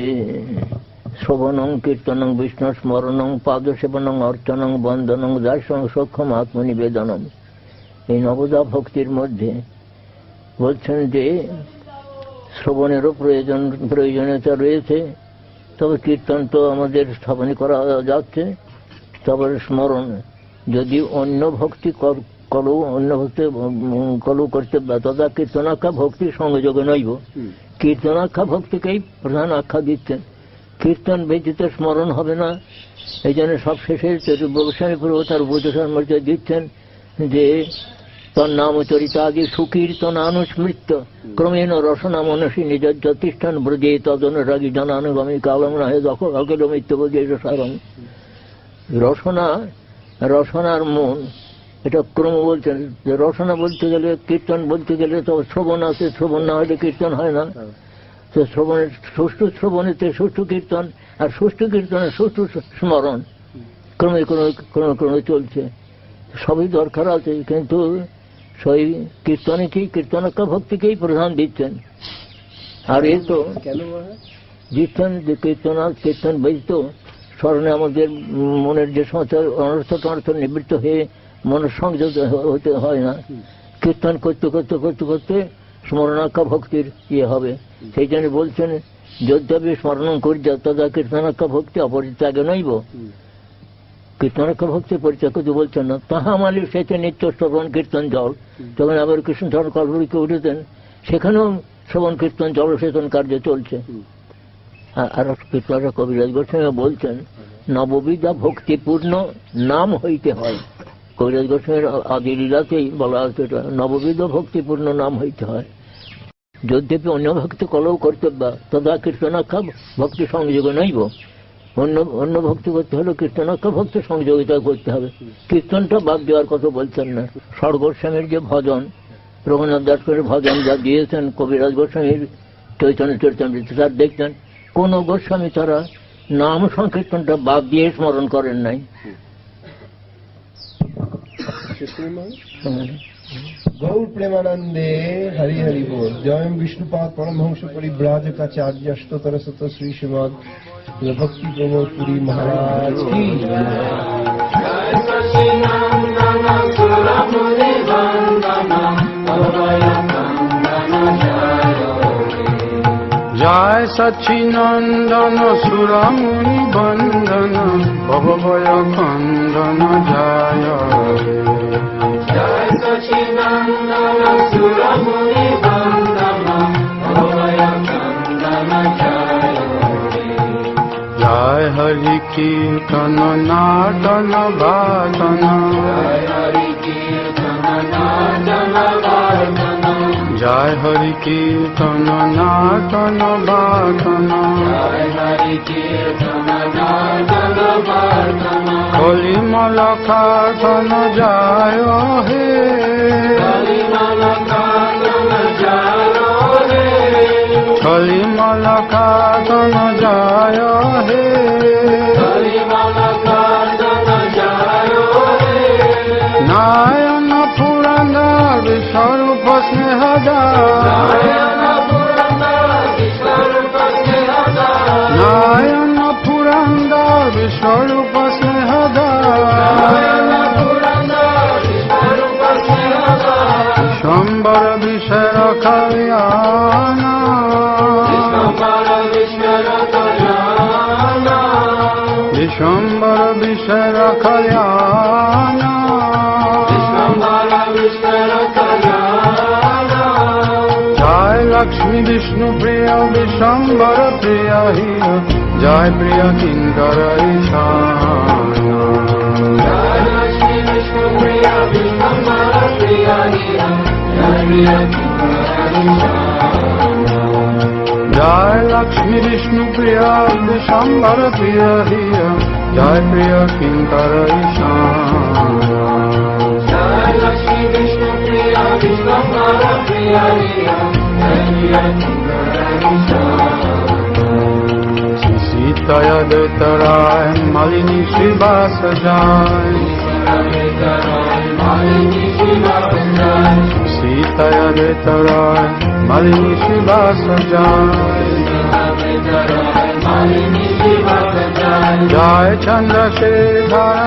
শ্রবণং কীর্তনং বিষ্ণু স্মরণং পাদসেবনং অর্চনং বন্দনং দাসং সক্ষম আত্মনিবেদনম। এই নবদা ভক্তির মধ্যে বলছেন যে শ্রবণেরও প্রয়োজনীয়তা রয়েছে, তবে কীর্তন তো আমাদের স্থাপন করা যাচ্ছে। তারপরে স্মরণ, যদি অন্য ভক্তি কলু করতে তথা কীর্তনাখ্যা ভক্তির সংযোগে নইব, কীর্তনাখ্যা ভক্তিকেই প্রধান আখ্যা দিচ্ছেন। কীর্তন ব্যতীত স্মরণ হবে না। এই জন্য সব শেষে গোস্বামী প্রভু তার উপদেশের মধ্যে দিচ্ছেন যে তন্নাম চরিতাদি সুকীর্তন অনুস্মৃত্য ক্রমেণ রসনা মনসী নিজ যতিষ্ঠান ব্রজে তদনুরাগী জনানুগমী কালম রাহে দখল অকেল মৃত্যু বোঝে সারম। রসনার মন এটা ক্রম বলছেন যে রসনা বলতে গেলে, কীর্তন বলতে গেলে তো শ্রবণ আছে, শ্রবণ না হলে কীর্তন হয় না। তো শ্রবণের সুষ্ঠু শ্রবণেতে সুষ্ঠু কীর্তন, আর সুষ্ঠু কীর্তনের সুষ্ঠু স্মরণ ক্রমে ক্রমে ক্রমে ক্রমে চলছে। সবই দরকার আছে, কিন্তু সেই কীর্তনকেই, কীর্তনকা ভক্তিকেই প্রধান দিচ্ছেন। আর এই তো কেন দিচ্ছেন যে কীর্তন ব্যতীত স্মরণে আমাদের মনের যে সমস্ত অনর্থ টনর্থ নিবৃত্ত হয়ে মনের সংযোগ হতে হয় না। কীর্তন করতে করতে করতে করতে স্মরণাখ্যা ভক্তির ইয়ে হবে। সেই জন্য বলছেন যদ্যপি স্মরণ করিয়া তদা কীর্তনাখ্যা ভক্তি অপরিত্যাগে নইব। কীর্তনাখ্যা ভক্তি পরিত্যাগ করতে বলছেন না। তাহা মালিক সেতে নিত্য শ্রবণ কীর্তন জল, যখন আবার কৃষ্ণচরণ কল্পরিকে উঠেছেন সেখানেও শ্রবণ কীর্তন জলসেচন কার্য চলছে। আর কীর্তনরা কবিরাজ গোস্বামী বলছেন নববিধা ভক্তিপূর্ণ নাম হইতে হয়। কবিরাজ গোস্বামীর আদি লীলাতেই বলা হচ্ছে এটা, নববিধ ভক্তিপূর্ণ নাম হইতে হয়। যদ্যপি অন্য ভক্তি কলও কর্তব্য তদা কীর্তনাখ্যা ভক্তি সংযোগ নইব। অন্য ভক্তি করতে হলে কীর্তনাখ্যা ভক্তি সংযোগিতা করতে হবে। কীর্তনটা বাদ দেওয়ার কথা বলছেন না। ষড় গোস্বামীর যে ভজন, রঘুনাথ দাস করে ভজন যা দিয়েছেন কবিরাজ গোস্বামীর চৈতন্য চরিতামৃত, তার দেখতেন কোন গোস্বামী তারা নাম সংকীর্তনটা বাদ দিয়ে স্মরণ করেন নাই। गौर प्रेमानंदे हरि हरि बोल। जय विष्णुपाद परमहंस परिव्राजकाचार्य अष्टोत्तर शत श्री श्रीमद भक्ति प्रमोद पुरी महाराज की जय सच्चिनंदन सुरमुनि बंदन भवभय खंडन जय। जय सच्चिनंदन सुरमुनि बंदन भवभय खंडन जय। जय हरि कीर्तन नादन वादन, जय हरि कीर्तन नादन वादन, जय हरि कीर्तन नादन वादन, जय हरि कीर्तन नादन वादन। कलिमल खादन जय हे, कलिमल खादन जय हे, कलिमल खादन जय हे, कलिमल खादन जय हे। नारायण पुराण विश्वरूप स्नेहदार, नारायण पुराण विश्वरूप स्नेहदार, नारायण पुराण विश्वरूप स्नेहदार, नारायण पुराण विश्वरूप स्नेहदार। विश्वम्बर विषय कल्याण, विश्वम्बर विषय कल्याण, विश्वम्बर विषय कल्याण, विश्वम्बर विषय कल्याण। जय लक्ष्मी विष्णु प्रिय विश्वम्बर प्रिय हिय, जय प्रिय किंकर ईशान। जय लक्ष्मी विष्णु प्रिय विश्वम्बर प्रिय हिय, जय प्रिय किंकर ईशान। जय लक्ष्मी विष्णु प्रिय विश्वम्बर प्रिय हिय, जय प्रिय किंकर ईशान। जय लक्ष्मी विष्णु प्रिय विश्वम्बर प्रिय हिय, जय प्रिय किंकर ईशान। सीताया देतराय मालिनी श्रीवास जाय, सीताया देतराय मालिनी श्रीवास जाय, जय चंद्रशेखर